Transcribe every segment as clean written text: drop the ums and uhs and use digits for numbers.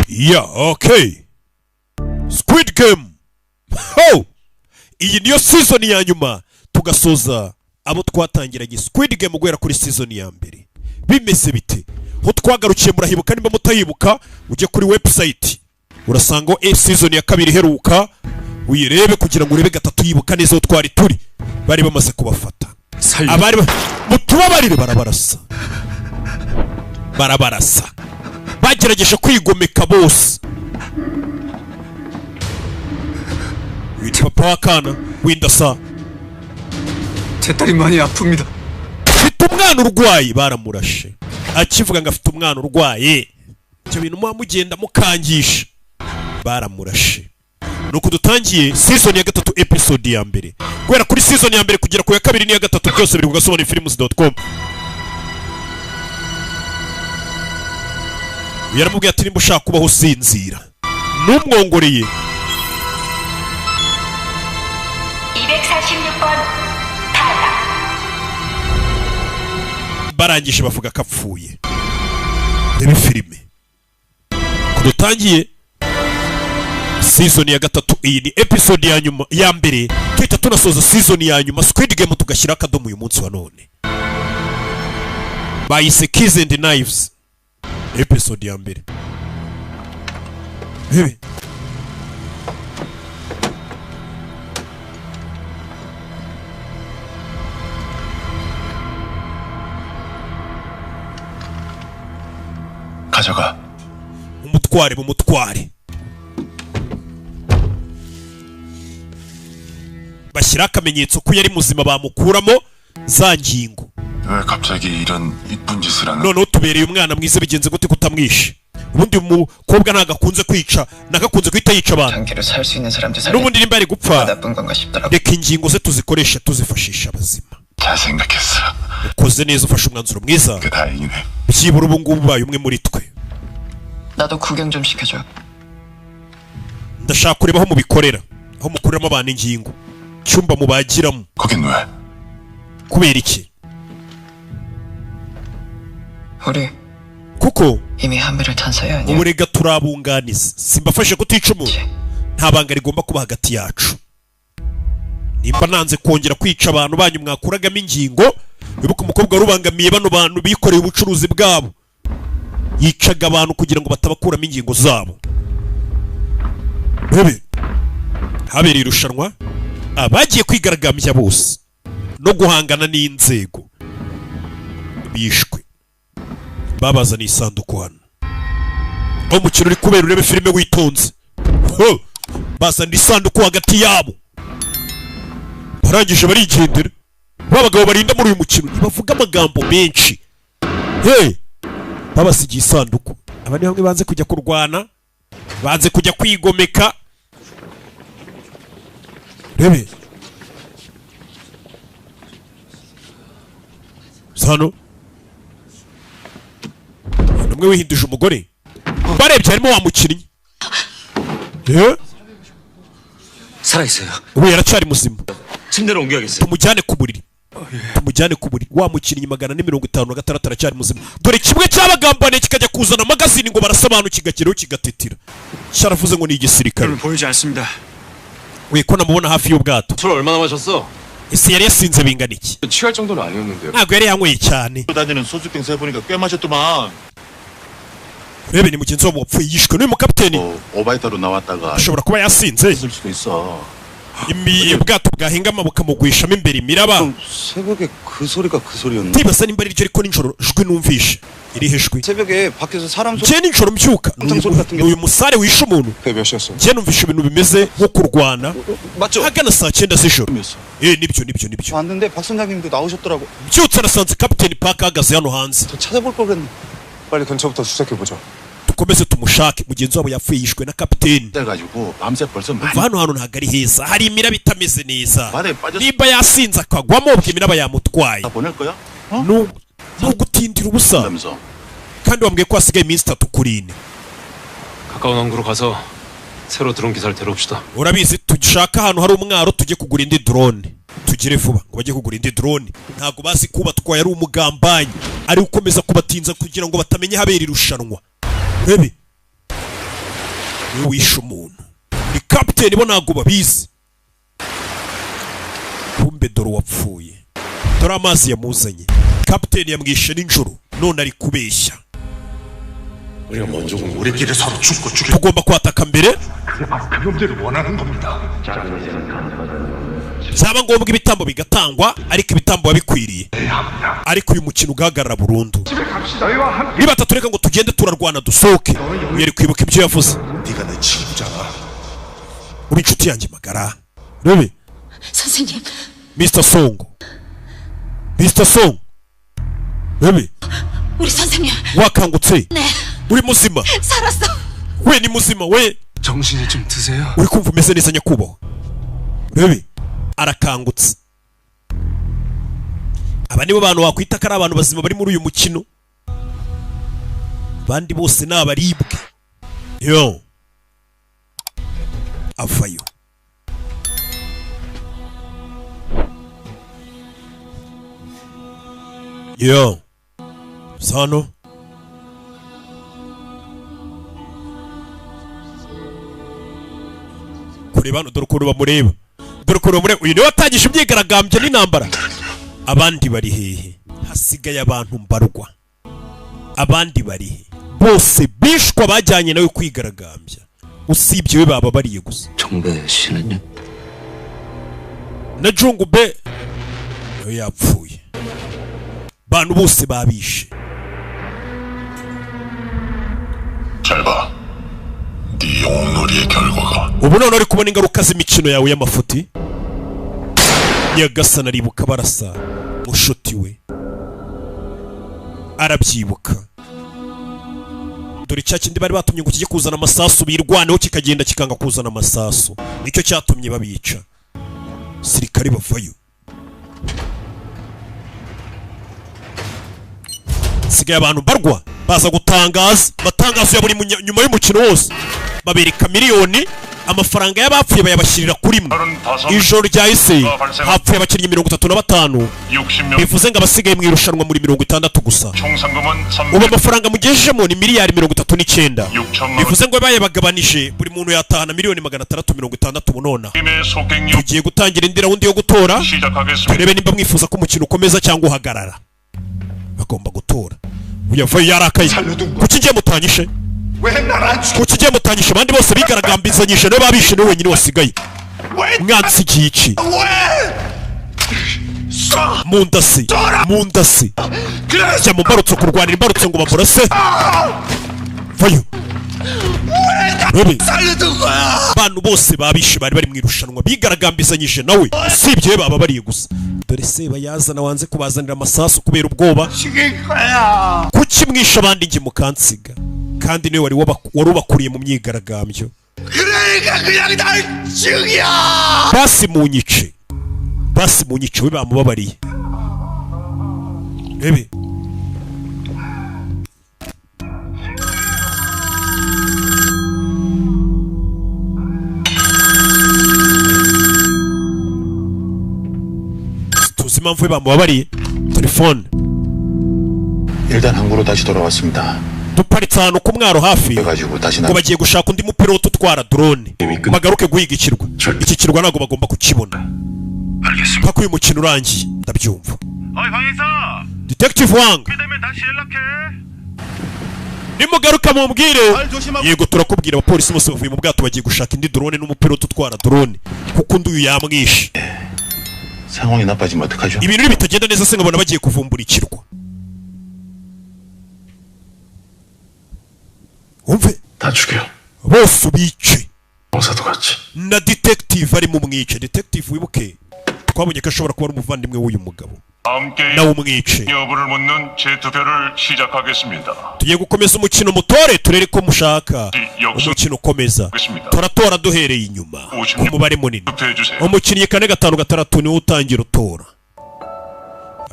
Okay. Squid Game. Ho! Iyi niyo season ya nyuma tugasoza abo twatangiranye Squid Game guhera kuri season ya mbere. Bimeze bite? Ho twagarukiye murahibuka nimba mutayibuka uje kuri website. Urasanga season ya kabiri heruka uyirebe kugira ngo urebe gatatu yibuka neza twari turi. Bari bamaze kubafata. Abari mutubabarire barabarasa. Bagerageje kwigomeka bose. Wita papa wakana windasa. 제 딸이 많이 아픕니다. Afite umwana urwaye baramurashe. Akivuga ngo afite umwana urwaye. Cyo bintu mugenda mukangisha. Baramurashe. Nuko dutangiye season ya gatatu episode ya mbere. Guhera kuri season ya mbere kugera ku ya kabiri n'iya gatatu byose biri kugasobana films.com. Yaramubwiye ati nimba ushaka kubaho usinzira numwongoreye 246번 타다 barangije bavuga ko apfuye. Reba filime kudutangiye season ya gatatu. Iyi ni episode ya nyuma ya mbere twita tunasoza season ya nyuma Squid Game tugashyira akadomo uyu munsi wa none. Bayise Keys and Knives episode ya mbere. Hebe 가져가. umutware bashyira akamenyetso ko yari muzima bamukuramo za ngingo. 왜 갑자기 이런 이쁜 짓을 하는? None tubereye umwana mwiza bigenze gute kutamwishe? Ubundi umukobwa nagakunze kwica nagakunze kwita yica abantu. 단계로 살 수 있는 사람들 살려. Nubundi nimba ari gupfa 나쁜 건가 싶더라고. reka ingingo ze tuzikoresha tuzifashisha abazima. 잘 생각했어. ukoze neza ufashe umwanzuro mwiza. 그 다행이네. byibura ubu ngubu ubaye umwe muri twe. 나도 구경 좀 시켜줘. ndashaka kureba aho mubikorera aho mukuramo abantu ingingo cyumba mubagiramo. 거긴 왜? kubera iki? 우리 kuko 이미 한 배를 탄 사이 아니야? uburega turabunganiza simbafashe kutica umuntu. nta banga rigomba kuba hagati yacu. nimba nanze kongera kwica abantu banyu mwakuragamo ingingo wibuka umukobwa warubangamiye bano bantu bikoreye ubucuruzi bwabo yicaga abantu kugira ngo batabakuramo ingingo zabo. bebe habereye irushanwa abagiye kwigaragambya bose no guhangana n'inzego bishwe. Babazaniye isanduku hano aho umukino uri kubera urebe filime witonze. Bazaniye isanduku hagati yabo barangije barigendera. Babagabo barinda muri uyu mukino ntibavuga amagambo menshi. Babasigiye isanduku. Aba ni bamwe banze kujya kurwana banze kujya kwigomeka. Rebe Sano umwe wihinduje umugore barebye harimo wa mukinnyi. 살아있어요. ubu yaracyari muzima. 침대로 옮겨야겠어요. tumujyane ku buriri wa mukinnyi 456 aracyari muzima. Dore kimwe cyabagambaniye kikajya kuzana magazine ngo barasobanura kigakiraho kigatitira. Cyaravuze ngo ni igisirikare. 보이지 않습니다. we ko namubona hafi y'ubwato. 술 얼마나 마셨어? ese yari yasinze bingana iki? 취할 정도는 아니었는데요. ntabwo yari yanyweye cyane. 다니는 소주병 세보니까 꽤 마셨더만. rebe ni mugenzi wabo wapfuye yishwe n'uyu mukapiteni. 오바이타로 나왔다가 ashobora kuba yasinze. 있을 수도 있어. ubwato bwahingama bukamugwishamo imbere imiraba. 새벽에 그 소리가 그 소리였나? ndibaza nimba ari ryo ariko nijoro jwi numvishe irihe jwi. 새벽에 밖에서 사람 소리. njye nijoro mbyuka uyu musare wishe umuntu. 그게 몇 시였어? njye numvishe ibintu bimeze nko kurwana 맞죠? hagana saa 9 z'ijoro. nibyo 왔는데 박 선장님도 나오셨더라고. byutse nasanze kapiteni Park ahagaze hano hanze. 저 찾아볼 걸 그랬네. 빨리 근처부터 수색해 보죠. dukomeze tumushake mugenzi wabo yapfuye yishwe na kapiteni. 그래가지고 밤새 벌써 많이 hano ntabwo ari heza hari imiraba itameze neza. 바다에 빠졌어. nimba yasinze akagwamo ubwo imiraba yamutwaye. 다 보낼 거야? gutindira ubusa 그러면서 kandi wambwiye ko hasigaye iminsi 3 kuri 4. 가까운 항구로 가서 새로 들어온 기사를 데려옵시다. urabizi dushaka ahantu hari umwaro tujye kugura indi drone. tugire vuba ngo bajye kugura indi drone. ntabwo bazi kuba twaya ari umugambanyi ari ukomeza kubatinza kugira ngo batamenye habera irushanwa. Rebe niwe wishe umuntu. Ni kapiteni bo ntabwo babizi. Kumbe dore wapfuye. Dore amazi yamuzanye. Kapiteni yamwishe nijoro none ari kubeshya. 우리가 먼저 우리끼리 서로 죽고 죽이. Tugomba kwataka mbere. 그게 바로 그 놈들이 원하는 겁니다. Zaba ngombwa ibitambo bigatangwa ariko ibitambo babikwiriye. Ariko uyu mukino ugahagarara burundu. Niba tatureka ngo tugende turarwana dusohoke. Yari kwibuka ibyo yavuze. 네가 내 친구잖아. Uri inshuti yanjye magara. Rebe. 선생님, Mr. Song. Mr. Song. Rebe. 우리 선생님. wakangutse. 네. uri muzima. 살았어. we ni muzima we. 정신이 좀 드세요. uri kumva umeze neza nyakubahwa. Rebe. arakangutse. aba nibo bantu wakwita ko ari abantu bazima bari muri uyu mukino. Bandi bose ni abaribwe. Yo. Avayo. Yo. Sano. Kureba no dore ukuntu bamureba. Dore ukuntu bamureba. Uyu niwe watangije imyigaragambyo n'intambara. Abandi bari hehe? Hasigaye abantu mbarwa. Abandi bari he? Bose bishwa bajyanye nawe kwigaragambya. Usibye we baba bariye gusa. 정배 씨는요? Na Jungube nawe yapfuye. Bantu bose babishe. 잘 봐. 네 영웅놀이의 결과가. Ubu none uri kubona ingaruka z'imikino yawe y'amafuti. Nyagasana aribuka barasa mushuti we. Arabyibuka. Dore cya kindi bari batumye ngo kijye kuzana amasasu birwaneho kikagenda kikanga kuzana amasasu. Nicyo cyatumye babica. Sirikari bavayo. Sigaye abantu barwa baza gutangaza matangazo ya buri nyuma y'umukino wose. Babereka miliyoni amafaranga y'abapfuye bayabashyirira kuri mwe. Ijoro ryahise hapfuye abakinnyi 35 bivuze ngo abasigaye mu irushanwa muri 60 gusa. Ubu amafaranga mugejejemo ni miliyari 39 bivuze ngo bayabagabanije buri muntu yatahana miliyoni 660 bunona. Tugiye gutangira indi raundi yo gutora turebe nimba mwifuza ko umukino ukomeza cyangwa uhagarara. Bagomba gutora. Uyavayo yarakaye. Kuki ngiye mutanyishe? Kuki ngiye mutanyishe abandi bose bigaragambizanyije no babishe no wenyine wasigaye. Mwansi gici. Mundasi. Mundasi. Jya mu mbarutso kurwanira imbarutso ngo bamurase. Vayo. Bantu bose babishe bari bari mu irushanwa bigaragambizanyije nawe. Usibye baba bariye gusa. Dore se bayazana wanze kubazanira amasasu kubera ubwoba. Kuki mwisha abandi ngi mukansiga kandi niwe wari ubakuriye mu myigaragambyo. Basi munyice. Basi munyice we bamubabariye. Rebe. tuzi impamvu we bamubabariye. Telefone. 일단 항구로 다시 돌아왔습니다. duparitse ahantu ku mwaro hafi ngo bagiye gushaka undi mupilote utwara drone bagaruke guhiga ikirwa. Iki kirwa ntabwo bagomba kukibona mpaka uyu mukino urangiye. Ndabyumva. Detective Wang, nimugaruka mumbwire. Yego turakubwira. Abapolisi bose bavuye mu bwato bagiye gushaka indi drone n'umupilote utwara drone kuko undi uyu yamwishe. 상황이 나빠지면 어떡하죠? Ibintu bitagenda neza se ngabona bagiye kuvumbura ikirwa. Umve. 다 죽여. Bose ubice. 공사도 같이. Na detective ari mu mwice. Detective wibuke twabonye ko ashobora kuba ari umuvandimwe w'uyu mugabo. nawe umwice. 여부를 묻는 제 투표를 시작하겠습니다. Tugiye gukomeza umukino mutore turere ko mushaka. Umukino ukomeza. Turatora duhereye inyuma. Umubare munini. Umukinnyi 4-5-6 niwe utangira utora.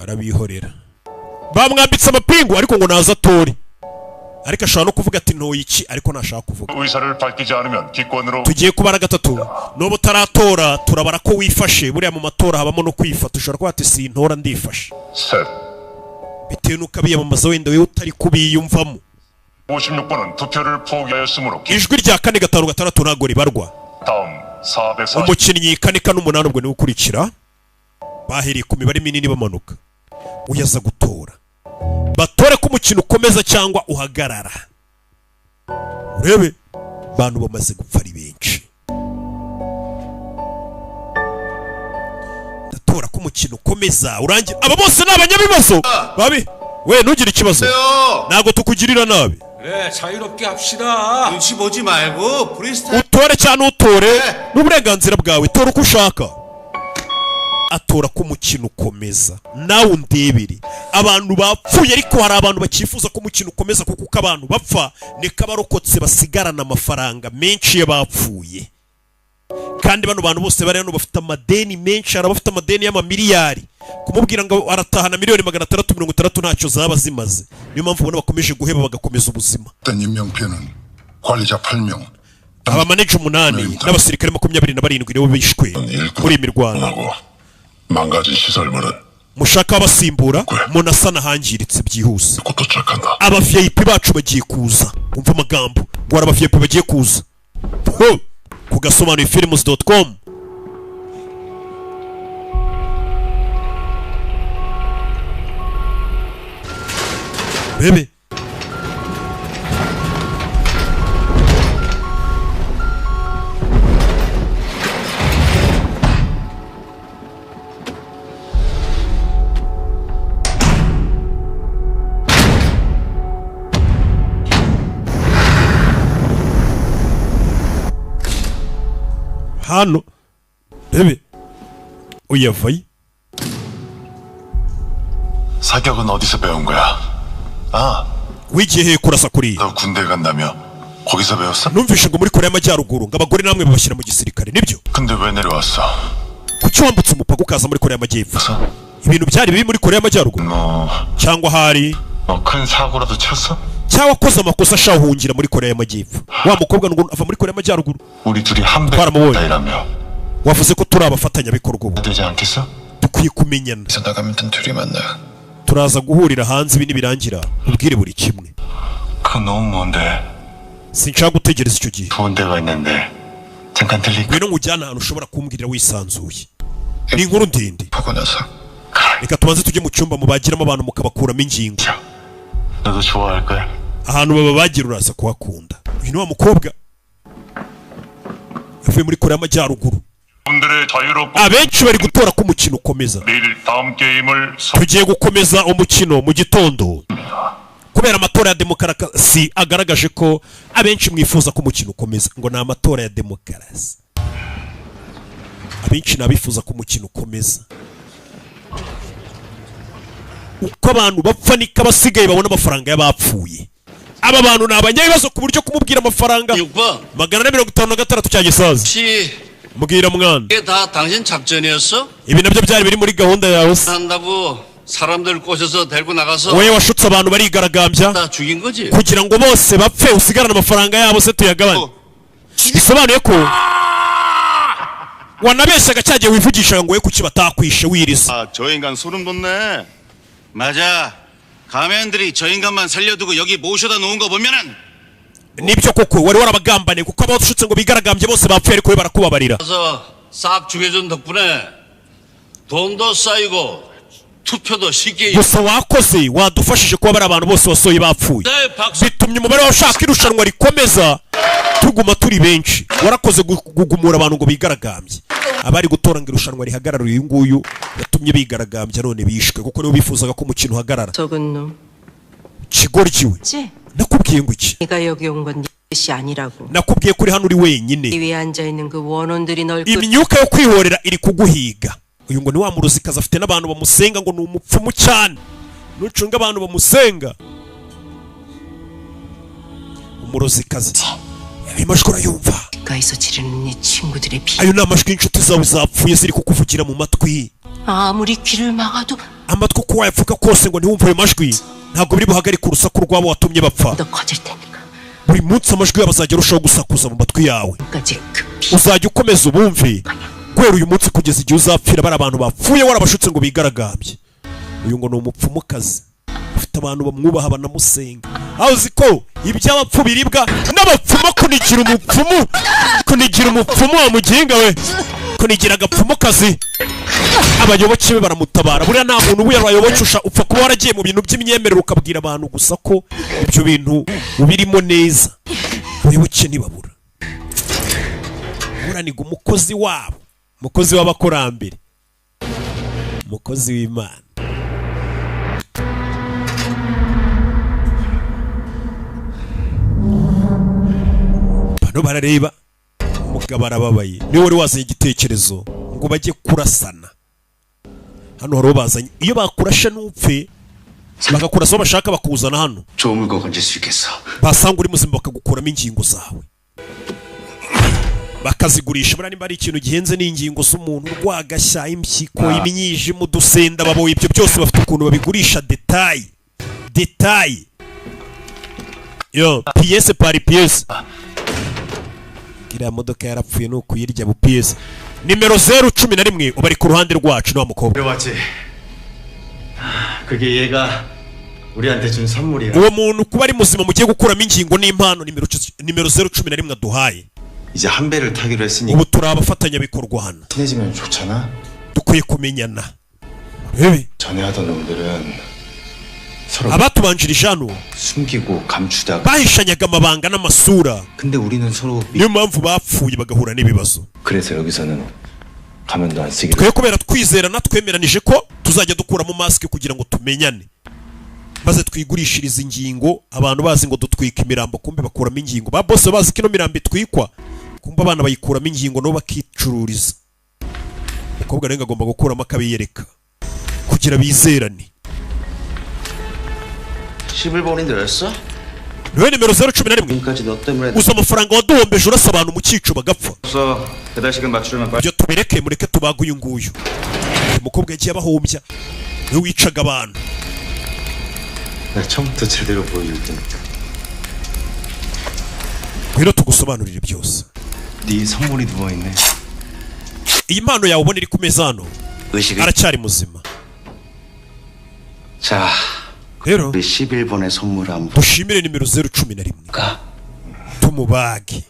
Arabihorera. Bamwambitse amapingu ariko ngo naza tori. Ariko ashobora no kuvuga ati ntoyi iki ariko nashaka kuvuga. 의사를 밝히지 않으면 기권으로. Tugiye kubara gatatu. Nobo taratora turabara ko wifashe. Buriya mu matora habamo no kwifata. Ushobora kuba ati sintora ndifashe. 셋. Bitewe nuko abiyamamaza wenda wewe utari kubiyumvamo. 56번은 투표를 포기하였으므로 ijwi rya 456 ntabwo ribarwa. 다음 440. umukinnyi 408 ubwo niwe ukurikira. Bahereye ku mibare minini bamanuka. Uyaza gutora. Batore ko umukino ukomeza cyangwa uhagarara. Urebe bantu bamaze gupfa ari benshi. Datora ko umukino ukomeza urangira. Aba bose nabanyabibazo. Babi we ntugire ikibazo. Nago tukugirira nabi. 그래 자유롭게 합시다. 눈치 보지 말고 프리스타일. Utore cyane utore n'uburenganzira bwawe. Tora uko ushaka. Atora ko umukino ukomeza. Nawe undebere. Abantu bapfuye ariko hari abantu bakifuza ko umukino ukomeza kuko uko abantu bapfa neka barokotse basigarana amafaranga menshi y'abapfuye. Kandi bano bantu bose bari hano bafite amadeni menshi, hari abafite amadeni y'amamiliyari. Kumubwira ngo aratahana miliyoni 660 ntacyo zaba zimaze. Niyo mpamvu ubona bakomeje guheba bagakomeza ubuzima. 임명표는 관리자 8명. Aba manager 8 n'abasirikare 27 nibo bishwe muri imirwano. 망가진 시설물은 Mushaka abasimbura munasana hangiritse byihuse. 도착한다. Aba VIP bacu bagiye kuza. Umva amagambo ngo aba VIP bagiye kuza. Ho kugasobanura films.com. Bebe hano bebe uyavaye. 사격은 어디서 배운 거야? 아, wigiye kurasa kuri. 너 군대 간다며 거기서 배웠어? Numvishe ngo muri Korea y'Amajyaruguru ngo abagore namwe babashyira mu gisirikare nibyo? 근데 왜 내려왔어? Kuki wambutse umupaka ukaza muri Korea y'Amajyepfo? Ibintu byari biri muri Korea y'Amajyaruguru? cyangwa hari 큰 사고라도 쳤어? cyangwa koza amakosa ashahungira muri Korea y'Amajyepfo? Wa mukobwa ngo ava muri Korea y'Amajyaruguru? 우리 둘이 한 바람을 배이라며 wavuze ko turi abafatanyabikorwa ubu. 되지 않겠어? Dukwiye kumenyana. 그래서 나가면 단 둘이 만나. Turaza guhurira hanze ibi nibirangira ubwire buri kimwe. 그건 너무 먼데. Sinshaka gutegereza icyo gihe. 좋은 데가 있는데 잠깐 들릴까? Ngwino nkujyana ahantu ushobora kumbwirira wisanzuye. Ni inkuru ndende. 보고 나서 Reka tubanze tujye mu cyumba mubagiramo abantu mukabakuramo ingingo. 너도 좋아할 거야. Ahantu baba bagira uraza kuhakunda. Uyu ni wa mukobwa yavuye muri Korea y'Amajyaruguru. 분들의 자유롭고 Abenshi bari gutora ko umukino ukomeza. 내일 다음 게임을 Tugiye gukomeza umukino mu gitondo. Kubera amatora ya demokarasi agaragaje ko abenshi mwifuza ko umukino ukomeza ngo ni amatora ya demokarasi. Abenshi nabifuza ko umukino ukomeza. Uko abantu bapfa niko abasigaye babona amafaranga y'abapfuye. Aba bantu ni abanyabibazo ku buryo kumubwira amafaranga 656 cya gisaza. Mbwira mwana. 이게 다 당신 작전이었어? Ibi nabyo byari biri muri gahunda yawe. 한다고 사람들 꼬셔서 데리고 나가서 Wowe washutse abantu barigaragambya 다 죽인 거지? kugira ngo bose bapfe usigarane amafaranga yabo se tuyagabane. Bisobanuye ko wanabeshyaga cyagiye wivugishaga ngo we kuki batakwishe wiriza. 저 인간 소름 돋네. 맞아. 가면들이 저 인간만 살려두고 여기 모셔다 놓은 거 보면은 Nibyo koko wari warabagambane kuko abashutse ngo bigaragambye bose bapfuye ariko we barakubabarira. 그래서 싹 죽여준 덕분에 돈도 쌓이고 투표도 쉽게. Gusa wakoze wadufashije kuba bari abantu bose wasoye bapfuye. Bitumye umubare washaka irushanwa rikomeza tuguma turi benshi. Warakoze gugumura abantu ngo bigaragambye. Abari gutora ngo irushanwa rihagarara uyu nguyu yatumye bigaragambya none bishwe kuko nibo bifuzaga ko umukino uhagarara. 적은 놈. Kigoryiwe. nakubwiye ngo iki? 내가 여기 온 건 뜻이 아니라고. nakubwiye kuri hano uri wenyine. 이 위에 앉아 있는 그 원혼들이 널 imyuka yo kwihorera iri kuguhiga. uyu ngo ni wa muruzikazi afite n'abantu bamusenga ngo ni umupfumu cyane. nucunga abantu bamusenga umuruzikazi ayo majwi urayumva? 가에서 지르는 네 친구들의 비. ayo ni amajwi y'inshuti zawe zapfuye ziri kukuvugira mu matwi. 아무리 귀를 막아도 amatwi uko wayapfuka kose ngo ntiwumve ayo majwi ntabwo biri buhagarike urusaku rwabo watumye bapfa. 더 커질 테니까. buri munsi amajwi yabo azajya arushaho gusakuza mu matwi yawe. 까지 급히. uzajya ukomeza ubumve guhera uyu munsi kugeza igihe uzapfira bari abantu bapfuye warabashutse ngo bigaragambye. uyu ngo ni umupfumukazi ufite abantu bamwubaha banamusenga. Aho uzi ko iby'abapfu biribwa n'abapfumu kunigira umupfumu wa muginga we, kunigira agapfumu kazi. Abayoboke be baramutabara. Buriya nta muntu ubuye abayoboke upfa kuba waragiye mu bintu by'imyemerere ukabwira abantu gusa ko ibyo bintu ubirimo neza. Abayoboke ntibabura. Uraniga umukozi wabo, umukozi w'abakurambere, umukozi w'Imana. Bano barareba umugabo arababaye. Niwe wari wazanye igitekerezo ngo bajye kurasana. Hano haro bazanye iyo bakurasha n'upfe bakakurasa bashaka bakuzana hano. 좋은 물건 건질 수 있겠어. Basanga uri muzima bakagukuramo ingingo zawe. Bakazigurisha bura nimba ari ikintu gihenze n'ingingo z'umuntu rwagashya impyiko iminyije mu dusenda babo ibyo byose bafite ukuntu babigurisha detail. Yo, pièce par pièce. Iriya modoka yarapfuye no kuyirya bu pièce. Nimero 011 ubari ku ruhande rwacu no mukobwa. 맞지? 그게 얘가 우리한테 준 선물이야. Uwo muntu kuba ari muzima mugiye gukuramo ingingo n'impano nimero 011 duhaye. 이제 한 배를 타기로 했으니 ubu turi abafatanya bikorwa hano. 친해지면 좋잖아. dukwiye kumenyana. Rebe 전에 하던 놈들은 서로 abatubanjirije hano 숨기고 감추다가 bahishanyaga amabanga n'amasura. 근데 우리는 서로 niyo mpamvu bapfuye bagahura n'ibibazo. 그래서 여기서는 가면도 안 쓰기로. twe kubera twizerana twemeranije ko tuzajya dukuramo mask kugira ngo tumenyane. maze twigurishiriza ingingo abantu bazi ngo dutwika imirambo kumbe bakuramo ingingo. Ba boss bazi kino mirambo itwikwa kumbe abana bayikuramo ingingo no bakicururiza. Umukobwa renga agomba gukuramo akabiyereka kugira bizerane. 11번인데 였어? Niwe nimero 011. 지금까지 너 때문에 uza amafaranga waduhombeje urasa abantu mu cyico bagapfa. 없어. 배달시간 맞추려면 빨리. ibyo tubereke mureke tubaga uyu nguyu. Umukobwa yagiye abahombya niwe wicaga abantu. 나 처음부터 제대로 보여줄 테니까. rero tugusobanurire byose. 네 선물이 누워있네. iyi mpano yawe ubona iri ku meza hano aracyari muzima. 자, rero 우리 11번의 선물 한번 dushimire nimero 011 tumubage.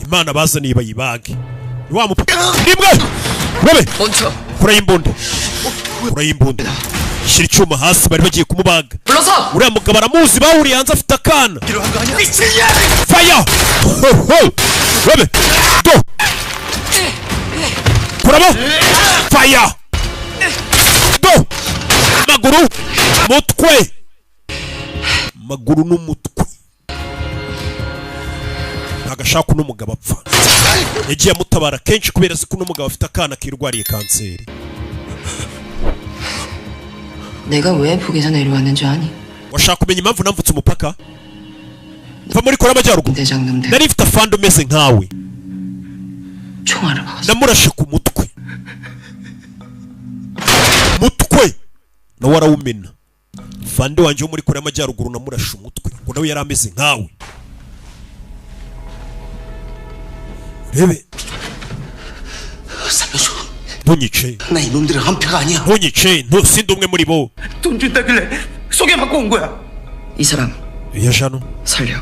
Imana bazaniye bayibage. Wa mupaka nimwe babe 멈춰. kurayimbunda shira icyuma hasi bari bagiye kumubaga. 불러서. uriya mugabo aramuzi bawuriye hanze afite akana. fire babe do kuramo fire do maguru n'umutwe. Ntagashaka uno mugabo apfa. Yagiye amutabara kenshi kubera ko uno mugabo afite akana kirwariye kanseri. 내가 왜 북에서 내려왔는지 아니? washaka kumenya impamvu namvutse umupaka? mva muri Korea y'Amajyaruguru. 대장놈들 nari mfite afande umeze nkawe. 총알을 박았어. namurashe ku mutwe nawe arawumena. Fande wanjye wo muri Korea y'Amajyaruguru namurashe umutwe ngo nawe yari ameze nkawe. Rebe 살려줘. ntunyice. 나 이놈들은 한패가 아니야. ntunyice sindi umwe muri bo. 돈 준다길래 소개받고 온 거야. 이 사람 iya jano 살려.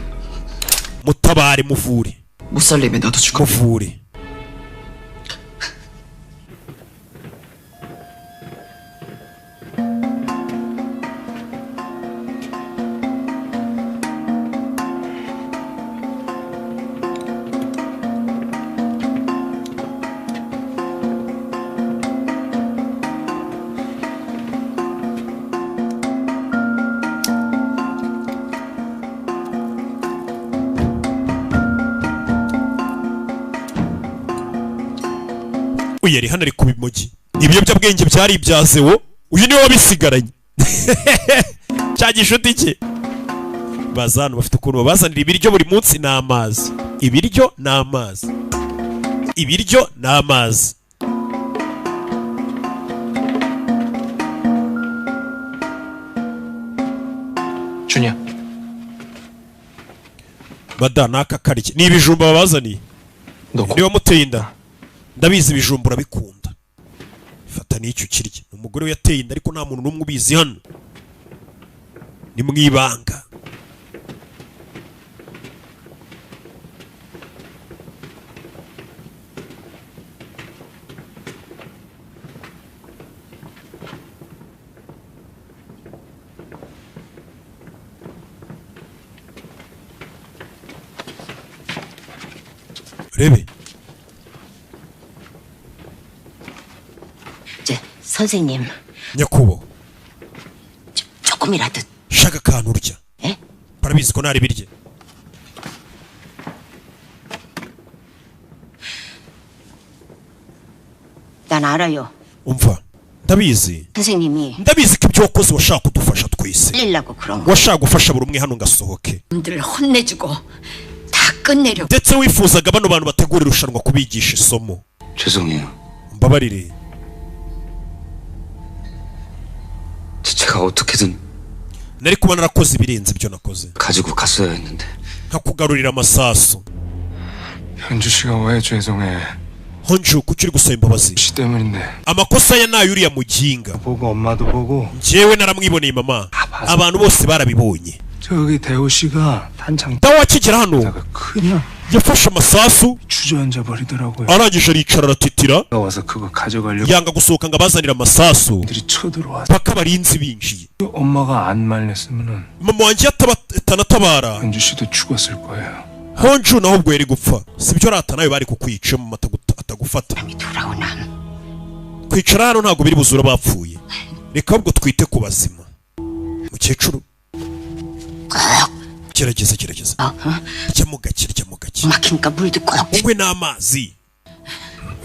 mutabare muvure. 못 살리면 너도 죽어. muvure. uyu yari hano ari ku bimogi. Ibiyobyabwenge byari ibyazewo uyu niwe wabisigaranye. cya gishuti cye. Bazana bafite ukuntu babazanira ibiryo buri munsi n'amazi. Ibiryo n'amazi. Ibiryo n'amazi. 준이야. Badana aka kariki. Ni ibijumba babazaniye. Niba muteye inda. Ndabizi ibijumba urabikunda. Fata n'icyo kirya. Umugore we yateye inda ariko nta muntu n'umwe ubizi hano. ni mu ibanga. 레비. 선생님. nyakubahwa. 조금이라도. shaka akantu urya. barabizi ko ntari birye. 난 알아요. umva ndabizi. 선생님이. ndabizi ko ibyo wakoze washaka kudufasha twese. 살리려고 그런 거. washaka gufasha buri umwe hano ngasohoke. 놈들 혼내주고 다 끝내려. ndetse wifuzaga bano bantu bategura irushanwa kubigisha isomo. 죄송해요. mbabarire. 제가 어떻게든 nari kuba narakoze ibirenze ibyo nakoze. 가지고 갔어야 했는데. nkakugarurira amasasu. 현주 씨가 왜 죄송해? 헌주 kuki uri gusaba imbabazi? 씨 때문인데. amakosa ya nayo uriya muginga. 보고 엄마도 보고. njyewe naramwiboneye mama. abantu bose barabibonye. 저기 대호 씨가 단창. dawa akigera hano 그냥 yafashe amasasu 주저앉아 버리더라고요. arangije aricara aratitira. 와서 그거 가져가려고. yanga gusohoka ngo abazanire amasasu. 들이 쳐들어와서. paka abarinzi binjiye. 엄마가 안 말렸으면은. mama wanjye atanatabara. 현주 씨도 죽었을 거예요. honju naho ubwo yari gupfa. sibyo rata nawe bari kukwica mama atagufata. kwicara hano ntabwo biri buzura bapfuye. reka ahubwo twite ku bazima. mukecuru gerageza ryamo gake 막히니까 물도 꼭. unywe n'amazi.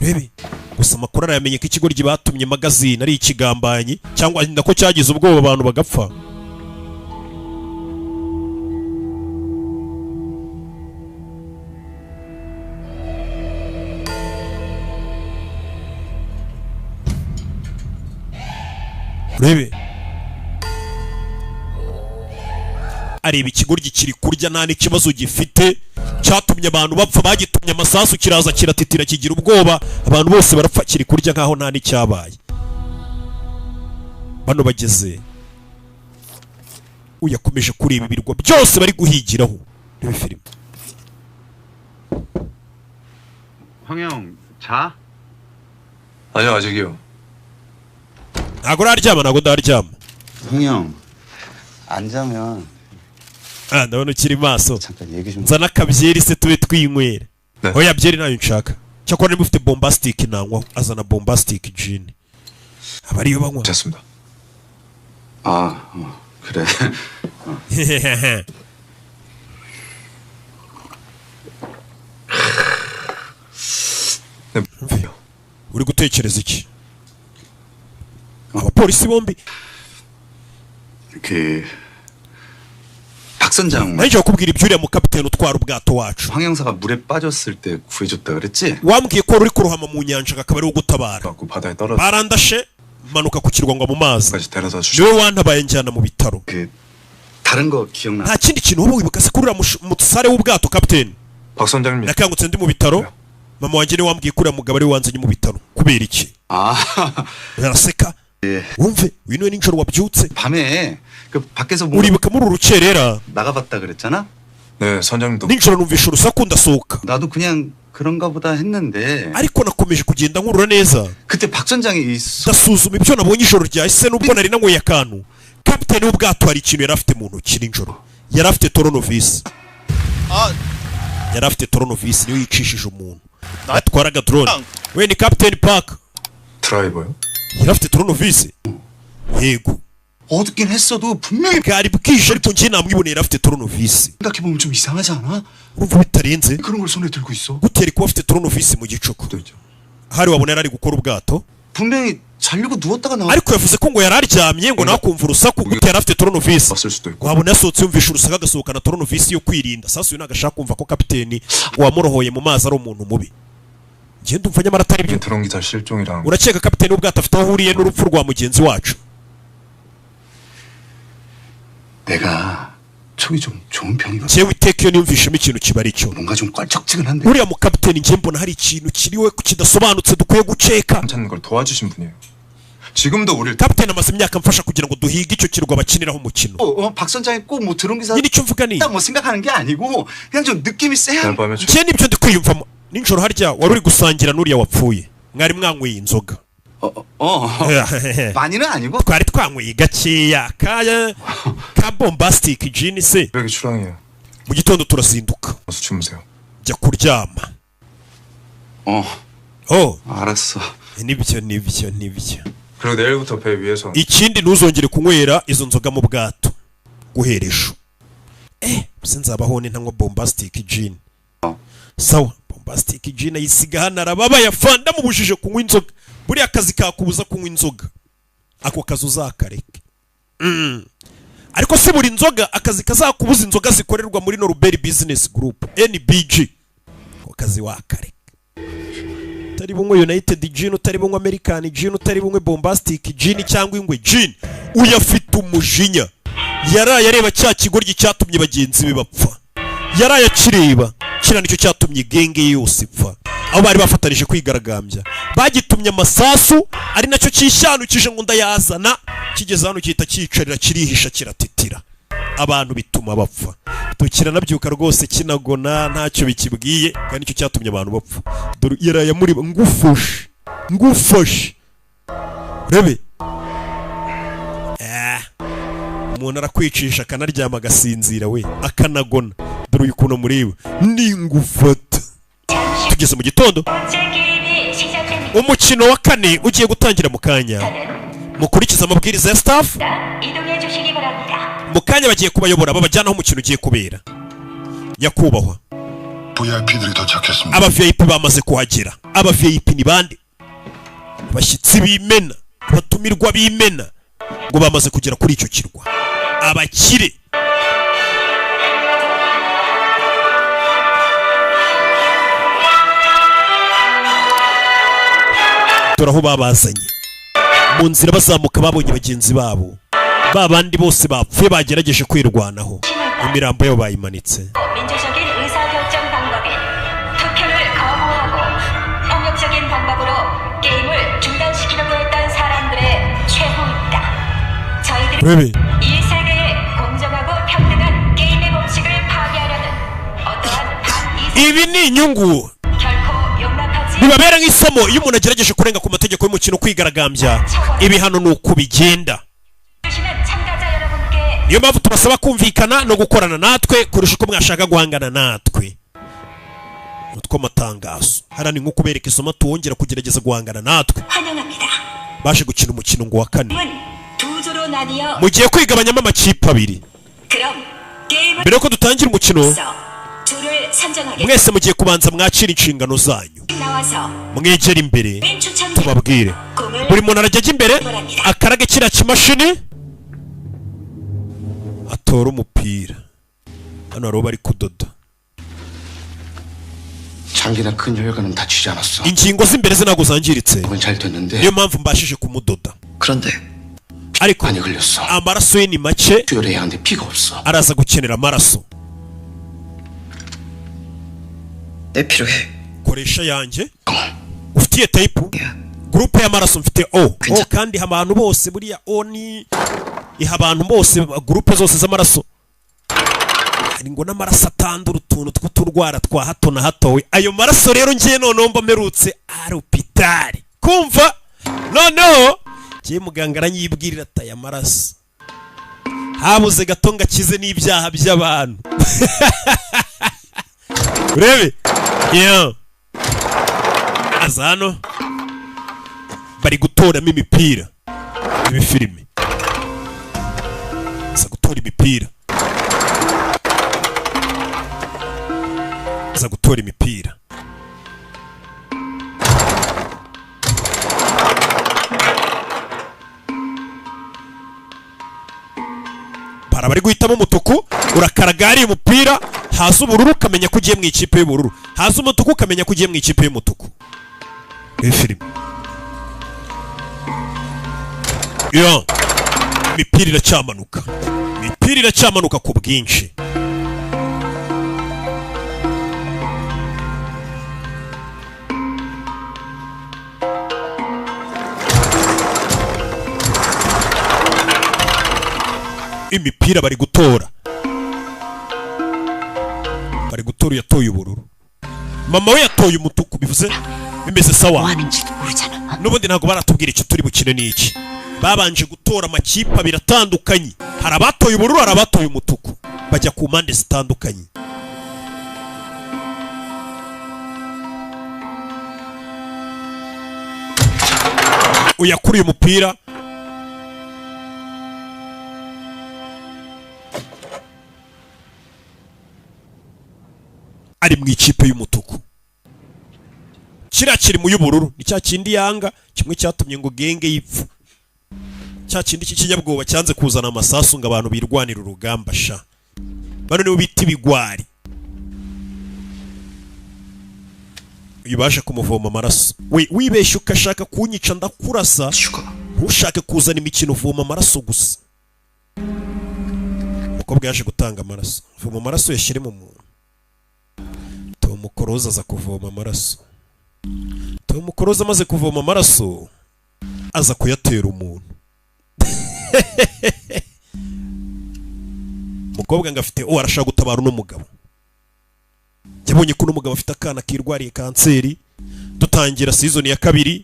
urebe gusa amakuru arayamenye ko ikigoryi batumye magazine ari ikigambanyi cyangwa nako cyagize ubwoba abantu bagapfa. urebe areba ikigoryi kiri kurya nta n'ikibazo gifite cyatumye abantu bapfa. bagitumye amasasu kiraza kiratitira kigira ubwoba abantu bose barapfa kiri kurya nkaho nta n'icyabaye. bano bageze uyakomeje kureba ibirwa byose bari guhigiraho. reba filime. 황영 자? 아니요 아직이요. ntabwo ndaryama. 황영 안 자면 ndabona ukiri maso. 잠깐 얘기 좀. nzana akabyeri se tube twinywera. 네. oya byeri nayo nshaka. cyakora niba ufite bombastic nanywa. azana bombastic gin. aba ariyo banywa. 됐습니다. 그래. uri gutekereza iki? abapolisi bombi. 박 선장. nanjye wakubwira ibyo uriya mukapiteni utwara ubwato wacu. 황 형사가 물에 빠졌을 때 구해줬다 그랬지? wambwiye ko wari uri kurohama mu nyanja akaba ari wo gutabara. 갖고 바다에 떨어져. barandashe manuka ku kirwa ngo mu mazi. 까지 데려다 주시. niwe wantabaye njyana mu bitaro. 다른 거 기억나? nta kindi kintu wowe wibuka se kuri uriya musare w'ubwato kapiteni? 박 선장님. nakangutse ndi mu bitaro. mama wanjye niwe wambwiye ko uriya mugabo ari we wanzanye mu bitaro. kubera iki? araseka. wumve uyu niwe nijoro wabyutse. 밤에 밖에서 uribuka muri uru rukerera 나가봤다 그랬잖아? 네 선장님도. nijoro numvisha urusaku ndasohoka. 나도 그냥 그런가 보다 했는데. ariko nakomeje kugenda nkurura neza. 그때 박 선장이 ndasuzuma ibyo nabonye ijoro ryahise nubwo nari nanyweye akantu. kapiteni w'ubwato hari ikintu yari afite mu ntoki nijoro. yari afite toronovisi. yari afite toronovisi niyo yicishije umuntu. atwaraga drone. we ni kapiteni Park. 드라이버요? yari afite toronovisi. yego. 어둡긴 했어도 분명히. bwari bwije ariko njye namwiboneye yari afite toronovisi. 생각해보면 좀 이상하지 않아? urumva bitarenze. 그런 걸 손에 들고 있어. gutera kuba afite toronovisi mu gicuku. hari wabona yari ari gukora ubwato. 분명히 자려고 누웠다가 나와. ariko yavuze ko ngo yari aryamye ngo nakumva urusaku gute yari afite toronovisi. 봤을 수도 있고. wabona yasohotse yumvisha urusaku agasohokana toronovisi yo kwirinda. sasa uyu nagashaka kumva ko kapiteni wamurohoye mu mazi ari umuntu mubi. njye ndumva nyamara atari byo. 드론 기사 실종이랑. urakeka kapiteni w'ubwato afite aho ahuriye n'urupfu rwa mugenzi wacu? 내가 촉이 좀 좋은 편이거든. njyewe iteka iyo niyumvishemo ikintu kiba ari cyo. 뭔가 좀 껄쩍지근한데. uriya mukapiteni njye mbona hari ikintu kiriwe kidasobanutse dukwiye guceka. 찾는 걸 도와주신 분이에요. 지금도 우릴 kapiteni amaze imyaka mfasha kugira ngo duhige icyo kirwa bakiniraho umukino. 박 선장이 꼭 뭐 드론 기사 nyine icyo mvuga ni 뭐 생각하는 게 아니고 그냥 좀 느낌이 세야. 밤에 njye nibyo ndi kwiyumvamo. nijoro harya wari uri gusangira n'uriya wapfuye, mwari mwanyweye inzoga. 많이는 아니고 twari twanyweye gakeya ka bombastic gin se. 여기 출항이에요. mu gitondo turazinduka 어서 주무세요. jya kuryama. 알았어. nibyo. 그리고 내일부터 배 위에서 ikindi ntuzongere kunywera izo nzoga mu bwato guhera ejo. se nzabaho ntanywa bombastic gin. sawa, bombastic gin ayisiga hano arababaye afanda mubujije kunywa inzoga. buriya akazi kakubuza kunywa inzoga, ako kazi uzakareke. ariko se buri nzoga akazi kazakubuza inzoga zikorerwa muri Norbert Business Group NBG, ako kazi wakareka. utari bunywe United Gin, utari bunywe American Gin, utari bunywe Bombastic Gin cyangwa ingwe Gin, uyafite umujinya. yaraye areba cya kigoryi cyatumye bagenzi be bapfa, yaraye akireba kira nicyo cyatumye genge yose ipfa. aho bari bafatanije kwigaragambya bagitumye amasasu, ari nacyo cyishanukije ngo ndayazana, kigeze hano cyita cyicarira kirihisha kiratitira, abantu bituma bapfa. tukira nabyuka rwose kinagona ntacyo bikibwiye, kandi nicyo cyatumye abantu bapfa. dore yaraye muri ngufashe rebe. umuntu arakwicisha akanaryama agasinzira we akanagona, dore uyu kuntu mureba ningufata. tugeze mu gitondo, umukino wa kane ugiye gutangira mu kanya. mukurikiza amabwiriza ya staff, mu kanya bagiye kubayobora babajyana aho umukino ugiye kubera. nyakubahwa, VIP들이 도착했습니다. aba VIP bamaze kuhagera. aba VIP ni bande? abashyitsi b'imena, abatumirwa b'imena ngo bamaze kugera kuri icyo kirwa. abakire aho babazanye mu nzira bazamuka, babonye bagenzi babo babandi bose bapfuye bagerageje kwirwanaho, imirambo yabo bayimanitse. ibi ni inyungu bibabera nk'isomo iyo umuntu agerageje kurenga ku mategeko y'umukino kwigaragambya. ibihano ni uko bigenda. niyo mpamvu tubasaba kumvikana no gukorana natwe kurusha uko mwashaka guhangana natwe. utwo matangazo harani nko kubereka isomo tuwongera kugerageza guhangana natwe. baje gukina umukino ngo wa kane, mugiye kwigabanyamo amakipe abiri. mbere yuko dutangira umukino, mwese mugiye kubanza mwakira inshingano zanyu, mwegera imbere tubabwire. buri muntu arajya ajya imbere akarage kiriya kimashini atora umupira. hano hari uwo bari kudoda. 장기나 큰 혈관은 다치지 않았어. ingingo z'imbere ze ntabwo zangiritse, 그건 잘 됐는데. niyo mpamvu mbashije kumudoda. 그런데 ariko 많이 흘렸어. amaraso ye ni make, 수혈해야 하는데 피가 없어. araza gukenera amaraso. 내 필요해. koresha yanjye. ufitiye tape? groupe y'amaraso mfite O. kandi abantu bose buriya O ni iha abantu bose groupe zose z'amaraso. hari ngo n'amaraso atandura utuntu tw'uturwara twa hato na hato. ayo maraso rero ngiye noneho mba merutse arupitari kumva. noneho ngiye muganga aranyibwirira ati aya maraso habuze gato ngakize n'ibyaha by'abantu. urebe aza hano bari gutoramo imipira. ibi filime aza gutora imipira, aza gutora imipira. para bari guhitamo umutuku, urakaraga ari umupira, haza ubururu ukamenya ko ugiye mu ikipe y'ubururu, haza umutuku ukamenya ko ugiye mu ikipe y'umutuku. filime imipira iracyamanuka, imipira iracyamanuka ku bwinshi. imipira bari gutora yatoye ubururu, mama we yatoye umutuku, bivuze bimeze sawa. N'ubundi ntabwo baratubwira icyo turi bukine n'iki. Babanje gutora amakipe abiri atandukanye, hari abatoye ubururu, hari abatoye umutuku, bajya ku mpande zitandukanye. Uyakuriye umupira ari mu ikipe y'umutuku, kiriya kiri mu y'ubururu, ni cya kindi yanga, kimwe cyatumye ngo genge yipfa, cya kindi cy'ikinyabwoba cyanze kuzana amasasu ngo abantu birwanira urugamba sha. Bano nibo bita ibigwari. Uyu baje kumuvoma amaraso. We wibeshye ukashaka kunyica ndakurasa, ntushake kuzana imikino, uvoma amaraso gusa. Umukobwa yaje gutanga amaraso, uvoma amaraso yashyire mu muntu. Tom Cruise aza kuvoma amaraso. Tom Cruise amaze kuvoma amaraso aza kuyatera umuntu. Umukobwa ngo afite arashaka gutabara uno mugabo. Yabonye ko n'umugabo afite akana kirwariye kanseri. Dutangira season ya 2.